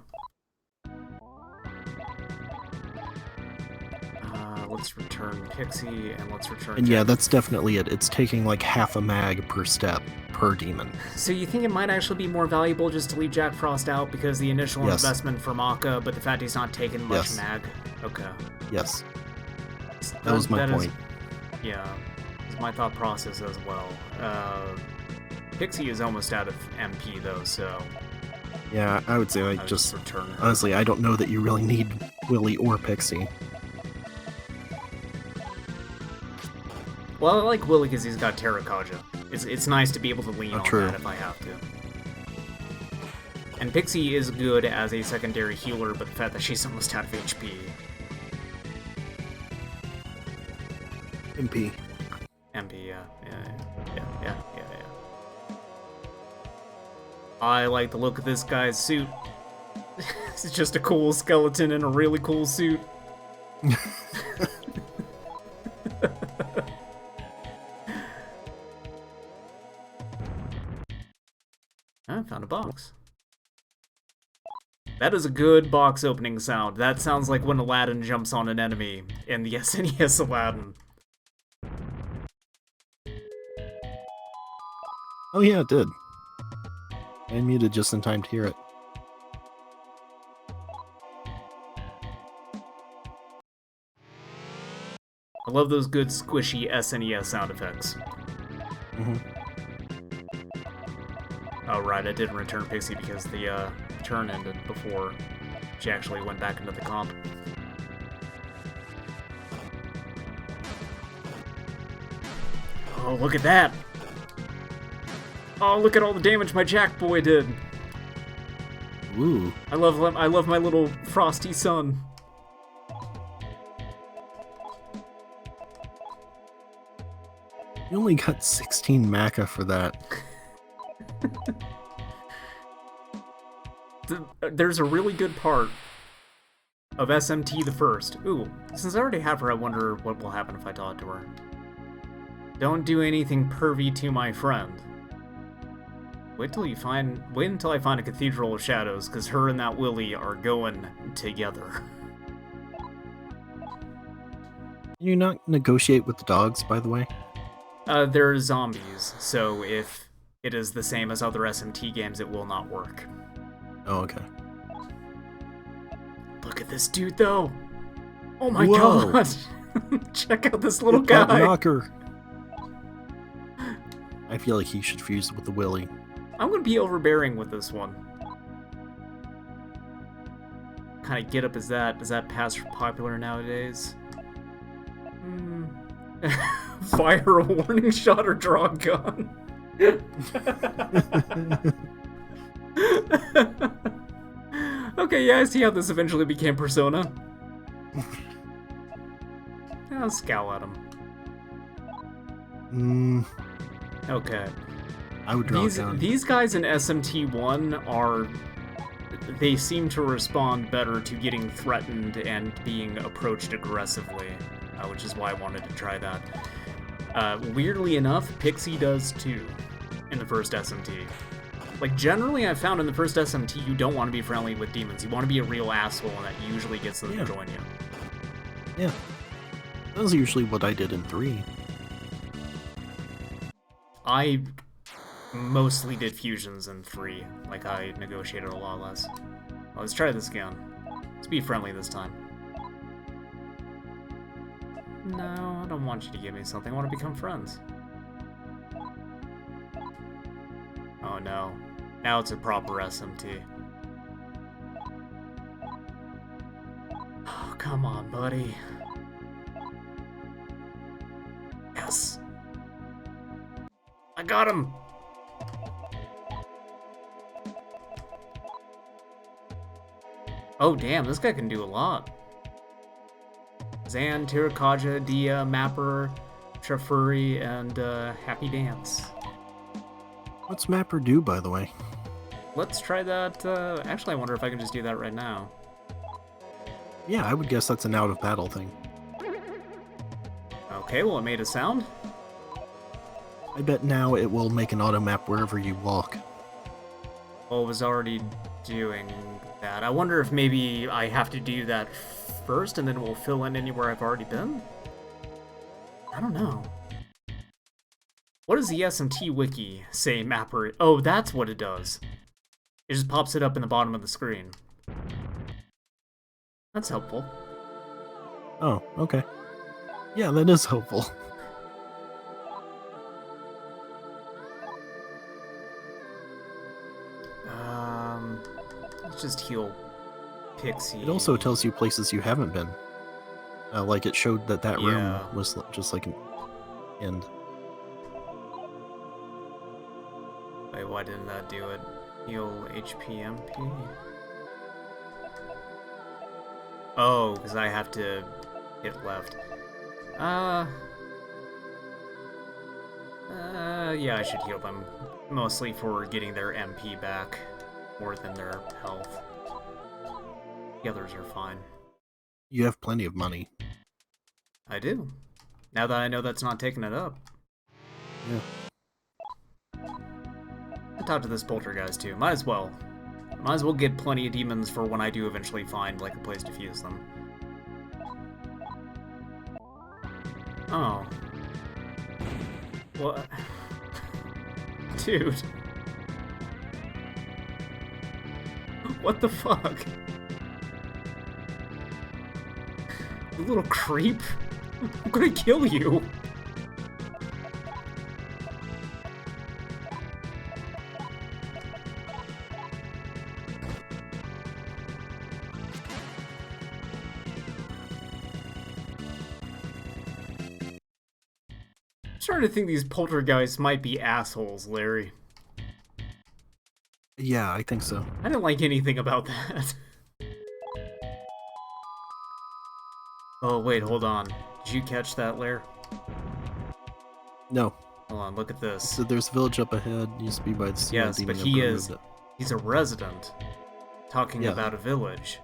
Let's return Pixie, and let's return And Jack. yeah, that's definitely it. It's taking like half a mag per step per demon. So you think it might actually be more valuable just to leave Jack Frost out because the initial Yes. investment for Maka, but the fact he's not taking much Yes. mag? Okay. Yes, that was my point. Yeah, it's my thought process as well. Pixie is almost out of MP though, so Yeah, I would say I like would just return her. honestly, I don't know that you really need Willy or Pixie. Well, I like Willy because he's got Terrakaja. It's nice to be able to lean on true. that if I have to. And Pixie is good as a secondary healer, but the fact that she's almost out of HP. MP. MP, yeah. I like the look of this guy's suit. It's just a cool skeleton in a really cool suit. I found a box. That is a good box opening sound. That sounds like when Aladdin jumps on an enemy in the SNES Aladdin. Oh yeah, it did. I muted just in time to hear it. I love those good squishy SNES sound effects. Mm-hmm. Oh right, I didn't return Pixie because the turn ended before she actually went back into the comp. Oh, look at that! Oh, look at all the damage my Jack boy did! Ooh. I love my little frosty son. You only got 16 Maca for that. There's a really good part of SMT the first. Ooh, since I already have her, I wonder what will happen if I talk to her. Don't do anything pervy to my friend. Wait until I find a Cathedral of Shadows, because her and that Willy are going together. Can you not negotiate with the dogs, by the way? They're zombies, so if it is the same as other SMT games, it will not work. Oh, okay. Look at this dude, though! Oh my Whoa. god! Check out this little That guy! knocker. I feel like he should fuse with the Willy. I'm gonna be overbearing with this one. Kind of get up is that? Does that pass for popular nowadays? Fire a warning shot or draw a gun. Okay, yeah, I see how this eventually became Persona. I'll scowl at him. Okay. I would draw a gun. These guys in SMT1 are... They seem to respond better to getting threatened and being approached aggressively, which is why I wanted to try that. Weirdly enough, Pixie does too, in the first SMT. Like, generally I've found in the first SMT you don't want to be friendly with demons. You want to be a real asshole, and that usually gets them to join you. Yeah. That was usually what I did in 3. I mostly did fusions in 3. Like, I negotiated a lot less. Well, let's try this again. Let's be friendly this time. No, I don't want you to give me something. I want to become friends. Oh no. Now it's a proper SMT. Oh, come on, buddy. Yes. I got him! Oh damn, this guy can do a lot. Zan, Tirakaja, Dia, Mapper, Trafuri, and Happy Dance. What's Mapper do, by the way? Let's try that. Actually, I wonder if I can just do that right now. Yeah, I would guess that's an out-of-battle thing. Okay, well, it made a sound. I bet now it will make an auto map wherever you walk. Well, it was already doing that. I wonder if maybe I have to do that first and then we'll fill in anywhere I've already been? I don't know. What does the SMT wiki say mapper? Oh, that's what it does. It just pops it up in the bottom of the screen. That's helpful. Oh, okay. Yeah, that is helpful. Let's just heal Pixie. It also tells you places you haven't been. Like it showed that room was just like an end. Wait, why didn't that do it? Heal HPMP? Oh, because I have to hit left. Yeah, I should heal them. Mostly for getting their MP back, more than their health. The others are fine. You have plenty of money. I do. Now that I know that's not taking it up. Yeah. I talked to this poltergeist too. Might as well. Might as well get plenty of demons for when I do eventually find, like, a place to fuse them. Oh. What? Dude. What the fuck? You little creep. I'm gonna kill you. I'm starting to think these poltergeists might be assholes, Larry. Yeah, I think so. I didn't like anything about that. Oh, wait, hold on. Did you catch that, Lair? No. Hold on, look at this. So there's a village up ahead. Used to be by the sea. Yes, but he's a resident talking about a village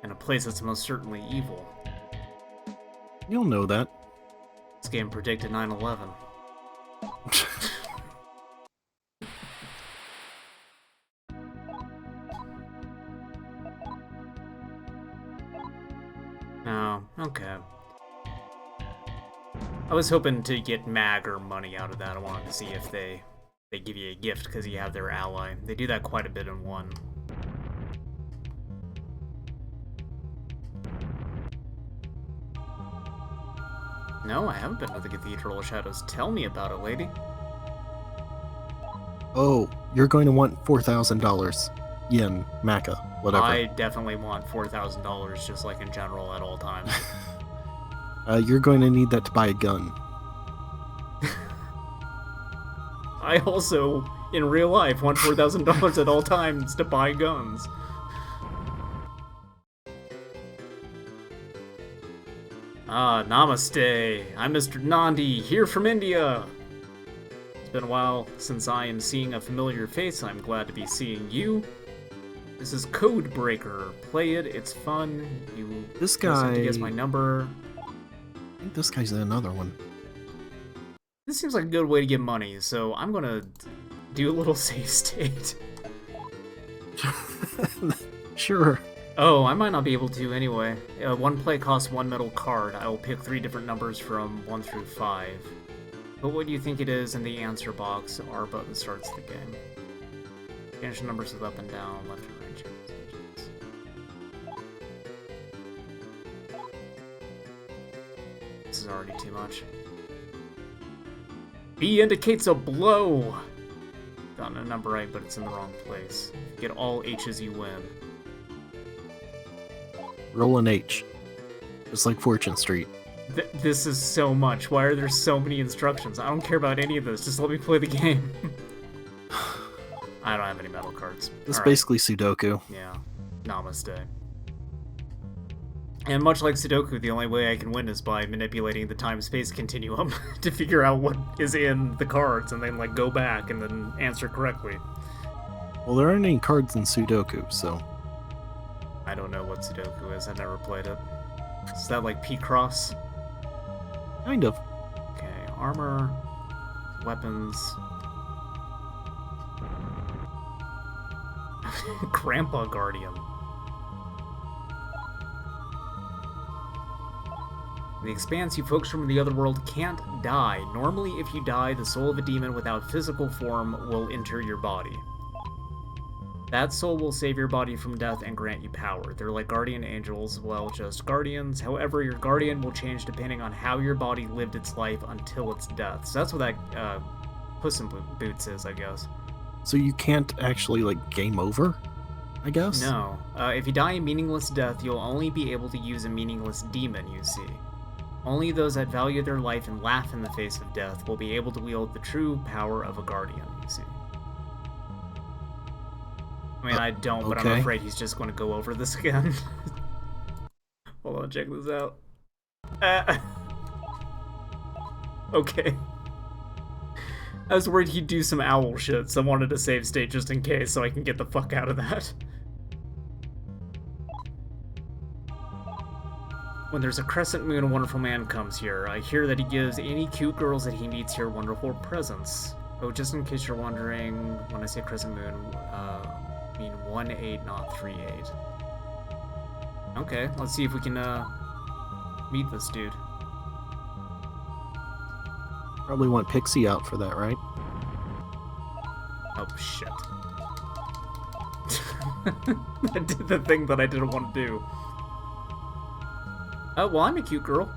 and a place that's most certainly evil. You'll know that. This game predicted 9/11. Oh, okay. I was hoping to get mag or money out of that. I wanted to see if they give you a gift because you have their ally. They do that quite a bit in 1. No, I haven't been to the Cathedral of Shadows. Tell me about it, lady. Oh, you're going to want $4,000 yen, Maka, whatever. I definitely want $4,000 just like in general at all times. You're going to need that to buy a gun. I also, in real life, want $4,000 at all times to buy guns. Ah, namaste. I'm Mr. Nandi, here from India. It's been a while since I am seeing a familiar face. I'm glad to be seeing you. This is Codebreaker. Play it, it's fun. You This just have to guy... guess my number. I think this guy's another one. This seems like a good way to get money, so I'm gonna do a little save state. Sure. Oh, I might not be able to anyway. One play costs 1 metal card. I will pick 3 different numbers from 1 through 5. But what do you think it is in the answer box? R button starts the game. Change the numbers with up and down, left and right. This is already too much. B indicates a blow! Gotten a number right, but it's in the wrong place. Get all H's, you win. Roll an H. Just like Fortune Street. This is so much. Why are there so many instructions? I don't care about any of this. Just let me play the game. I don't have any metal cards. It's basically Sudoku. Yeah. Namaste. And much like Sudoku, the only way I can win is by manipulating the time-space continuum to figure out what is in the cards and then, like, go back and then answer correctly. Well, there aren't any cards in Sudoku, so... I don't know what Sudoku is. I never played it. Is that like P-Cross? Kind of. Okay, armor, weapons. Grandpa Guardian. In the Expanse, you folks from the other world can't die. Normally, if you die, the soul of a demon without physical form will enter your body. That soul will save your body from death and grant you power. They're like guardian angels, well, just guardians. However, your guardian will change depending on how your body lived its life until its death. So that's what that Puss in Boots is, I guess. So you can't actually, like, game over, I guess? No. If you die a meaningless death, you'll only be able to use a meaningless demon, you see. Only those that value their life and laugh in the face of death will be able to wield the true power of a guardian, you see. I mean, I don't, but okay. I'm afraid he's just going to go over this again. Hold on, check this out. Okay. I was worried he'd do some owl shit, so I wanted to save state just in case so I can get the fuck out of that. When there's a crescent moon, a wonderful man comes here. I hear that he gives any cute girls that he meets here wonderful presents. Oh, just in case you're wondering, when I say crescent moon, I mean 1-8, not 3-8. Okay, let's see if we can, meet this dude. Probably want Pixie out for that, right? Oh, shit. I did the thing that I didn't want to do. Oh, well, I'm a cute girl.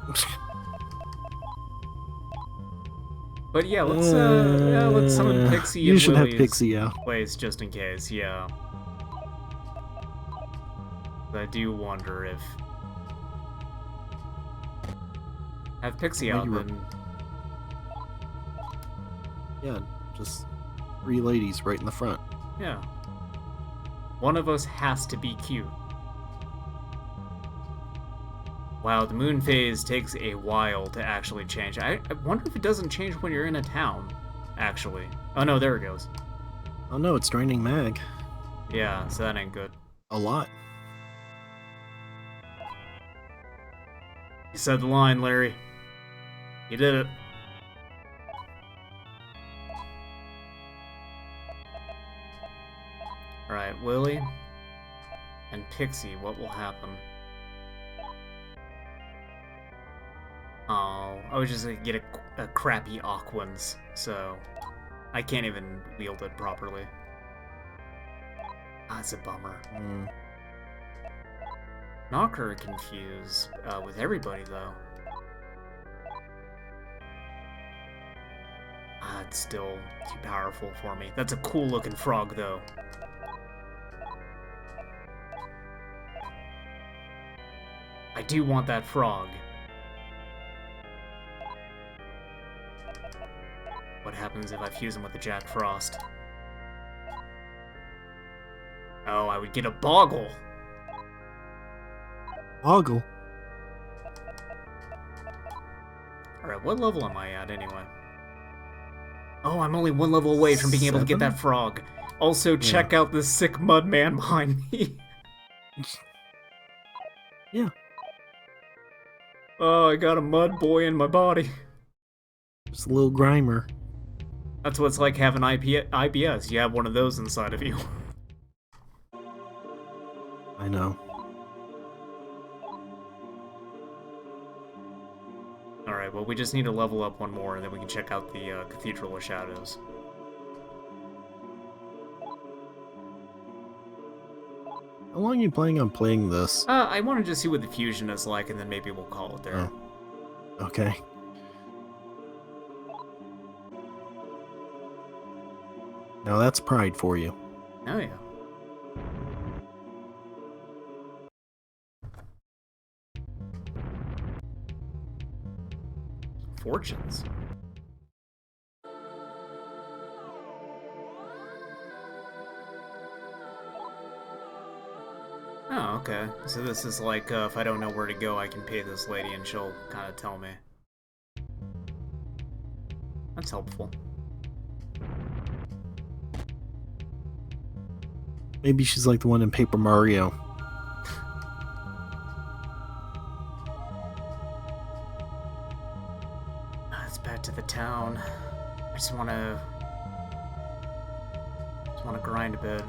But yeah, let's summon Pixie you and should Willie's have Pixie out. place just in case, yeah. I do wonder if... Have Pixie out, then... Yeah, just 3 ladies right in the front. Yeah. One of us has to be cute. Wow, the moon phase takes a while to actually change. I wonder if it doesn't change when you're in a town, actually. Oh no, there it goes. Oh no, it's draining mag. Yeah, so that ain't good. A lot. You said the line, Larry. You did it. Alright, Willie and Pixie, what will happen? Oh, I was just gonna get a crappy Aquans, so I can't even wield it properly. Ah, it's a bummer. Not her confused with everybody, though. Ah, it's still too powerful for me. That's a cool-looking frog, though. I do want that frog. What happens if I fuse him with the Jack Frost? Oh, I would get a Boggle. Boggle? Alright, what level am I at anyway? Oh, I'm only 1 level away from being able to get that frog. Also, check out this sick mud man behind me. Yeah. Oh, I got a mud boy in my body. Just a little Grimer. That's what it's like having IBS. You have one of those inside of you. I know. Alright, well, we just need to level up 1 more, and then we can check out the Cathedral of Shadows. How long are you planning on playing this? I wanted to see what the fusion is like, and then maybe we'll call it there. Oh. Okay. Now that's pride for you. Oh, yeah. Fortunes. Oh, okay. So this is like, if I don't know where to go, I can pay this lady and she'll kind of tell me. That's helpful. Maybe she's like the one in Paper Mario. back to the town. I just wanna grind a bit.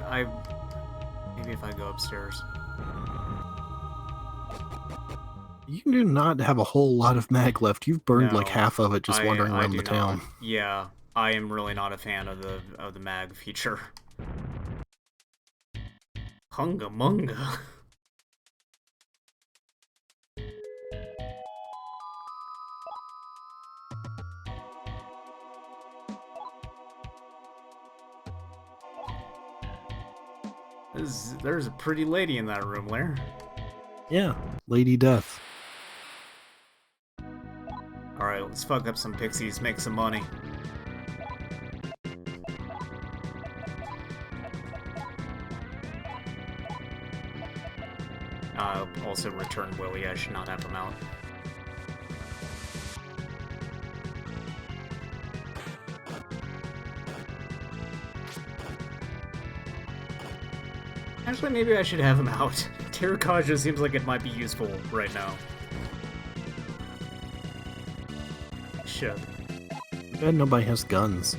Maybe if I go upstairs. You do not have a whole lot of mag left. You've burned like No, half of it just wandering I around do the town. not. Yeah, I am really not a fan of the mag feature. Hunga munga. There's a pretty lady in that room, Lair. Yeah, Lady Death. Alright, let's fuck up some pixies, make some money. Also return Willie, I should not have him out. Actually, maybe I should have him out. Terracotta seems like it might be useful right now. Shit. Bet nobody has guns.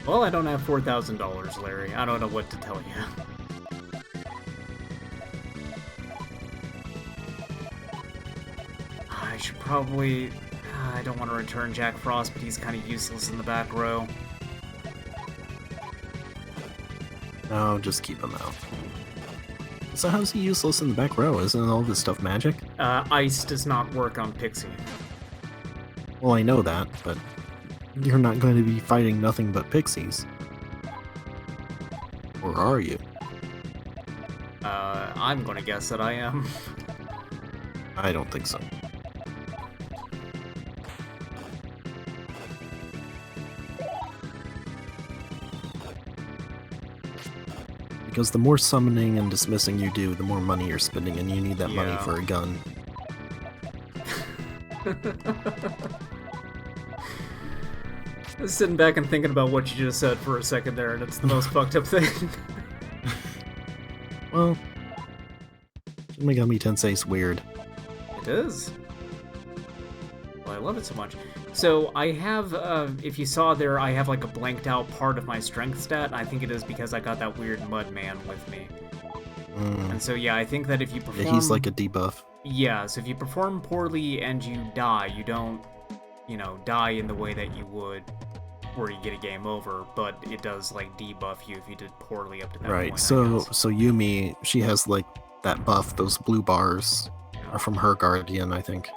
Well, I don't have $4,000, Larry. I don't know what to tell you. I should probably... I don't want to return Jack Frost, but he's kind of useless in the back row. No, just keep him out. So how's he useless in the back row? Isn't all this stuff magic? Ice does not work on Pixie. Well, I know that, but you're not going to be fighting nothing but pixies. Or are you? I'm gonna guess that I am. I don't think so. Because the more summoning and dismissing you do, the more money you're spending, and you need that money for a gun. I was sitting back and thinking about what you just said for a second there, and it's the most fucked up thing. Well, Megami Tensei's weird. It is. Well, I love it so much. So I have, if you saw there, I have like a blanked out part of my strength stat. I think it is because I got that weird mud man with me. And so yeah, I think that if you perform... Yeah, he's like a debuff. Yeah, so if you perform poorly and you die, you don't, you know, die in the way that you would where you get a game over, but it does like debuff you if you did poorly up to that point. Right, so Yumi, she has like that buff, those blue bars are from her guardian, I think.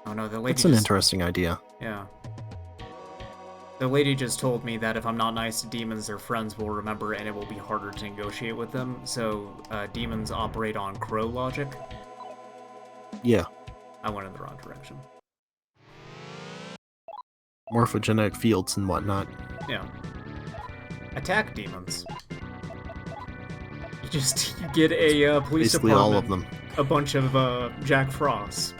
Oh no, the lady That's an interesting idea. Yeah. The lady just told me that if I'm not nice to demons, their friends will remember and it will be harder to negotiate with them, so demons operate on crow logic. Yeah. I went in the wrong direction. Morphogenic fields and whatnot. Yeah. Attack demons. You get a police Basically department, all of them. a bunch of Jack Frosts.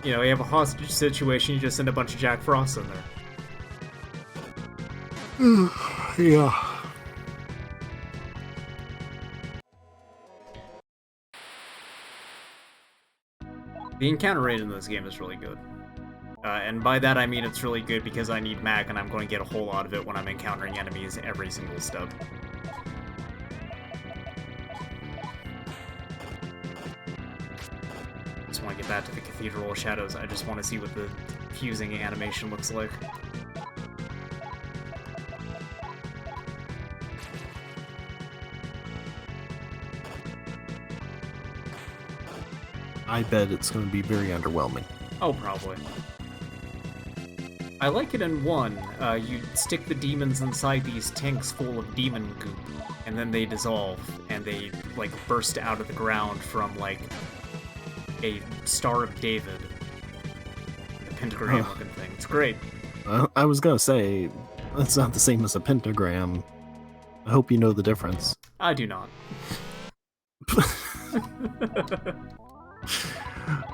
You know, you have a hostage situation, you just send a bunch of Jack Frosts in there. Yeah. The encounter rate in this game is really good. And by that I mean it's really good because I need mag and I'm going to get a whole lot of it when I'm encountering enemies every single step. I just want to get back to the Cathedral of Shadows. I just want to see what the fusing animation looks like. I bet it's going to be very underwhelming. Oh, probably. I like it in 1. You stick the demons inside these tanks full of demon goop, and then they dissolve, and they, like, burst out of the ground from, like, a Star of David. A pentagram-looking thing. It's great. I was going to say, it's not the same as a pentagram. I hope you know the difference. I do not.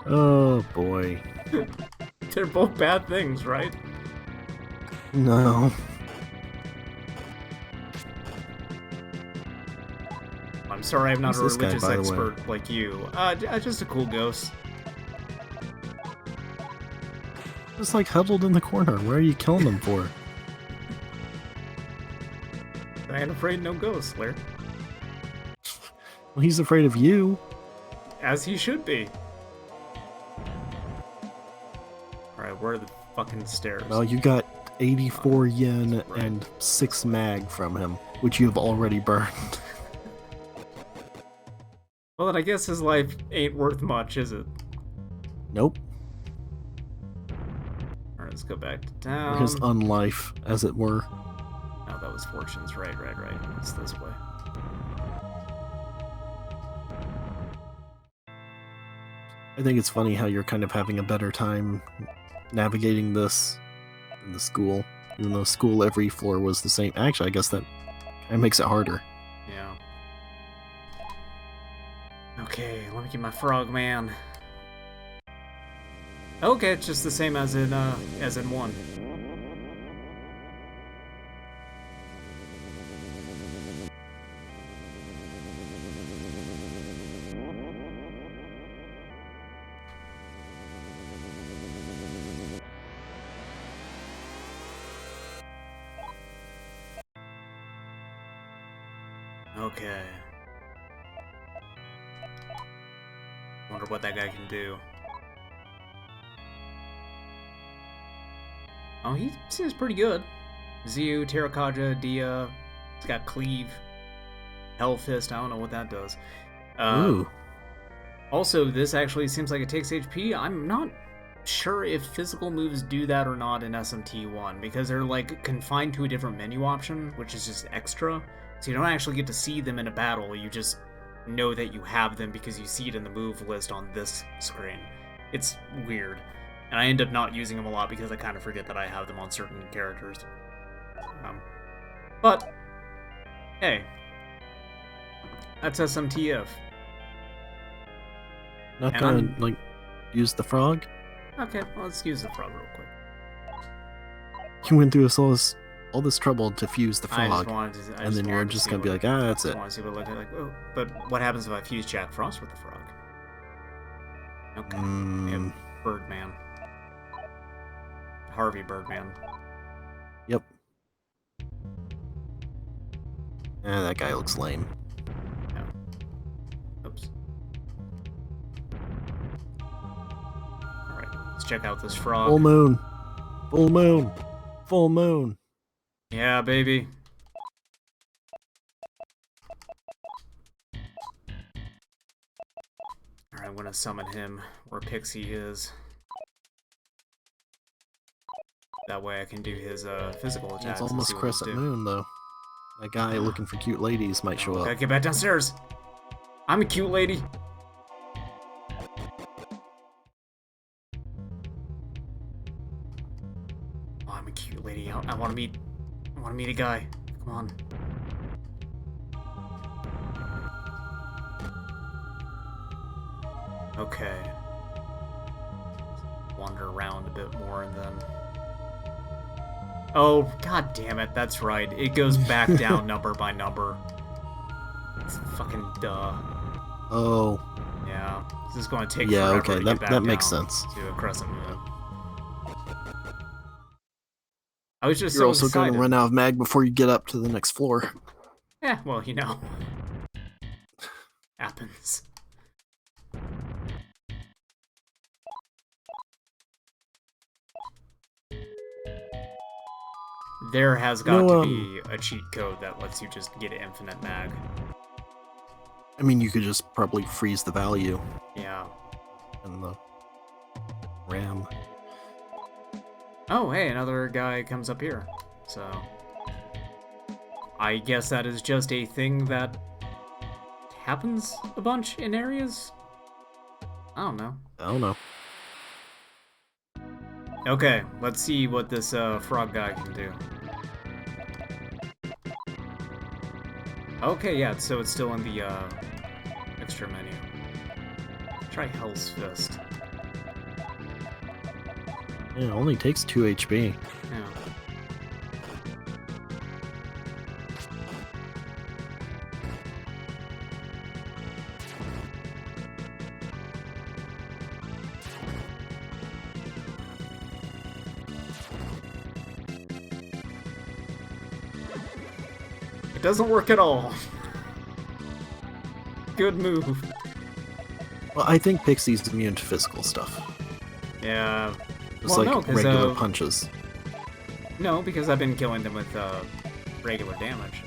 Oh, boy. They're both bad things, right? No. Come on, I'm sorry I'm not Who's a this guy, religious by the way? expert like you. Just a cool ghost. Just like huddled in the corner. Where are you killing them for? I ain't afraid no ghosts, Blair. Well, he's afraid of you. As he should be. Alright, where are the fucking stairs? Well, you got 84 yen right. and 6 mag from him, which you have already burned. Well, then I guess his life ain't worth much, is it? Nope. Alright, let's go back to Or town. his unlife, as it were. Oh, that was Fortune's. Right. It's this way. I think it's funny how you're kind of having a better time navigating this in the school, even though school every floor was the same. Actually, I guess that kind of makes it harder. Yeah. Okay, let me get my frog man. Okay, it's just the same as in 1. Okay. Wonder what that guy can do. Oh, he seems pretty good. Ziu, Terrakaja, Dia. He's got Cleave. Hellfist, I don't know what that does. Ooh. Also, this actually seems like it takes HP. I'm not sure if physical moves do that or not in SMT1, because they're like confined to a different menu option, which is just extra. So you don't actually get to see them in a battle, you just know that you have them because you see it in the move list on this screen. It's weird. And I end up not using them a lot because I kind of forget that I have them on certain characters. But, hey. That's SMTF. Not gonna, like, use the frog? Okay, well, let's use the frog real quick. You went through all this trouble to fuse the I frog, and then you're just gonna be like, that's it. I want to see what it looks like. Oh, but what happens if I fuse Jack Frost with the frog? Okay. Yeah, Birdman. Harvey Birdman. Yep. That guy looks lame. Yeah. Oops. Alright, let's check out this frog. Full moon. Full moon. Full moon. Yeah, baby. Alright, I'm gonna summon him where Pixie is. That way I can do his physical attacks. It's almost crescent moon, though. That guy looking for cute ladies might show up. Gotta get back downstairs. I'm a cute lady. Oh, I'm a cute lady. I want to meet a guy. Come on. Okay. Wander around a bit more and then. Oh, god damn it, that's right. It goes back down number by number. It's fucking duh. Oh. Yeah. This is going to take forever okay, to get back that makes down sense. to a crescent moon. I was just You're so also excited. going to run out of mag before you get up to the next floor. Yeah, well, you know. Happens. There has got to be a cheat code that lets you just get infinite mag. I mean, you could just probably freeze the value. Yeah. And the RAM. Oh, hey, another guy comes up here. So, I guess that is just a thing that happens a bunch in areas? I don't know. I don't know. Okay, let's see what this frog guy can do. Okay, yeah, so it's still in the extra menu. Try Hell's Fist. Yeah, it only takes 2 HP. Yeah. Doesn't work at all. Good move. Well, I think Pixie's immune to physical stuff. Yeah. Just well, like no, regular punches. No, because I've been killing them with regular damage.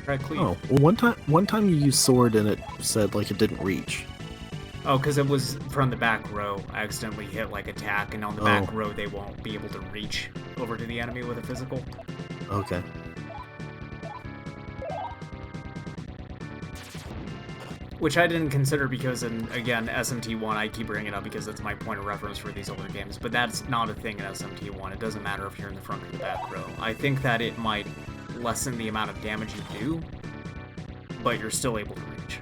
Try cleave. Oh, well, one time you used sword and it said like it didn't reach. Oh, because it was from the back row. I accidentally hit like attack, and on the back row they won't be able to reach over to the enemy with a physical. Okay. Which I didn't consider because, again, SMT1, I keep bringing it up because it's my point of reference for these older games, but that's not a thing in SMT1. It doesn't matter if you're in the front or the back row. I think that it might lessen the amount of damage you do, but you're still able to reach.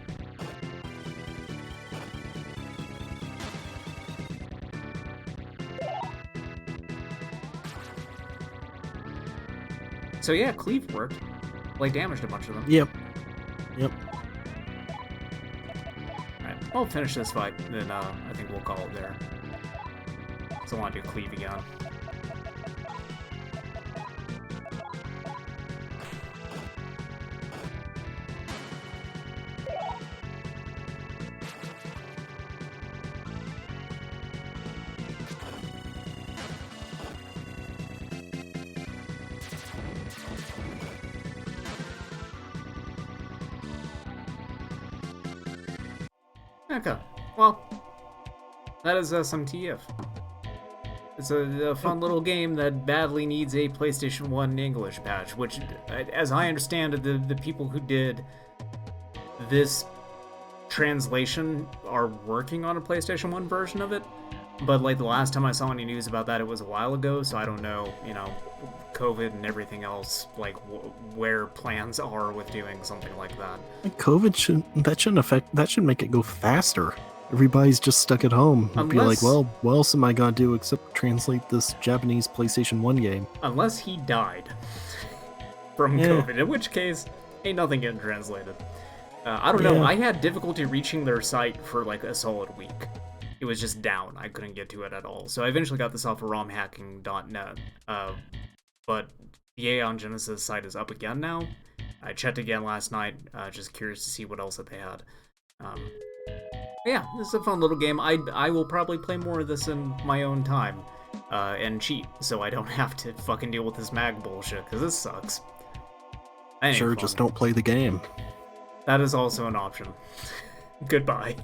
So yeah, cleave worked. Like, damaged a bunch of them. Yep. Alright, I'll finish this fight, then I think we'll call it there. So I want to do cleave again. Okay, well, that is some TF. It's a fun little game that badly needs a PlayStation 1 English patch, which, as I understand it, the people who did this translation are working on a PlayStation 1 version of it, but like the last time I saw any news about that, it was a while ago, so I don't know, COVID and everything else, like where plans are with doing something like that. COVID should make it go faster. Everybody's just stuck at home and be like, well, what else am I gonna do except translate this Japanese PlayStation 1 game? Unless he died from COVID, in which case, ain't nothing getting translated. I don't know, I had difficulty reaching their site for like a solid week. It was just down, I couldn't get to it at all. So I eventually got this off of romhacking.net, but the Aeon Genesis site is up again now. I checked again last night, just curious to see what else that they had. Yeah, this is a fun little game. I will probably play more of this in my own time, and cheat, so I don't have to fucking deal with this mag bullshit, because this sucks. Sure, just don't play the game. That is also an option. Goodbye.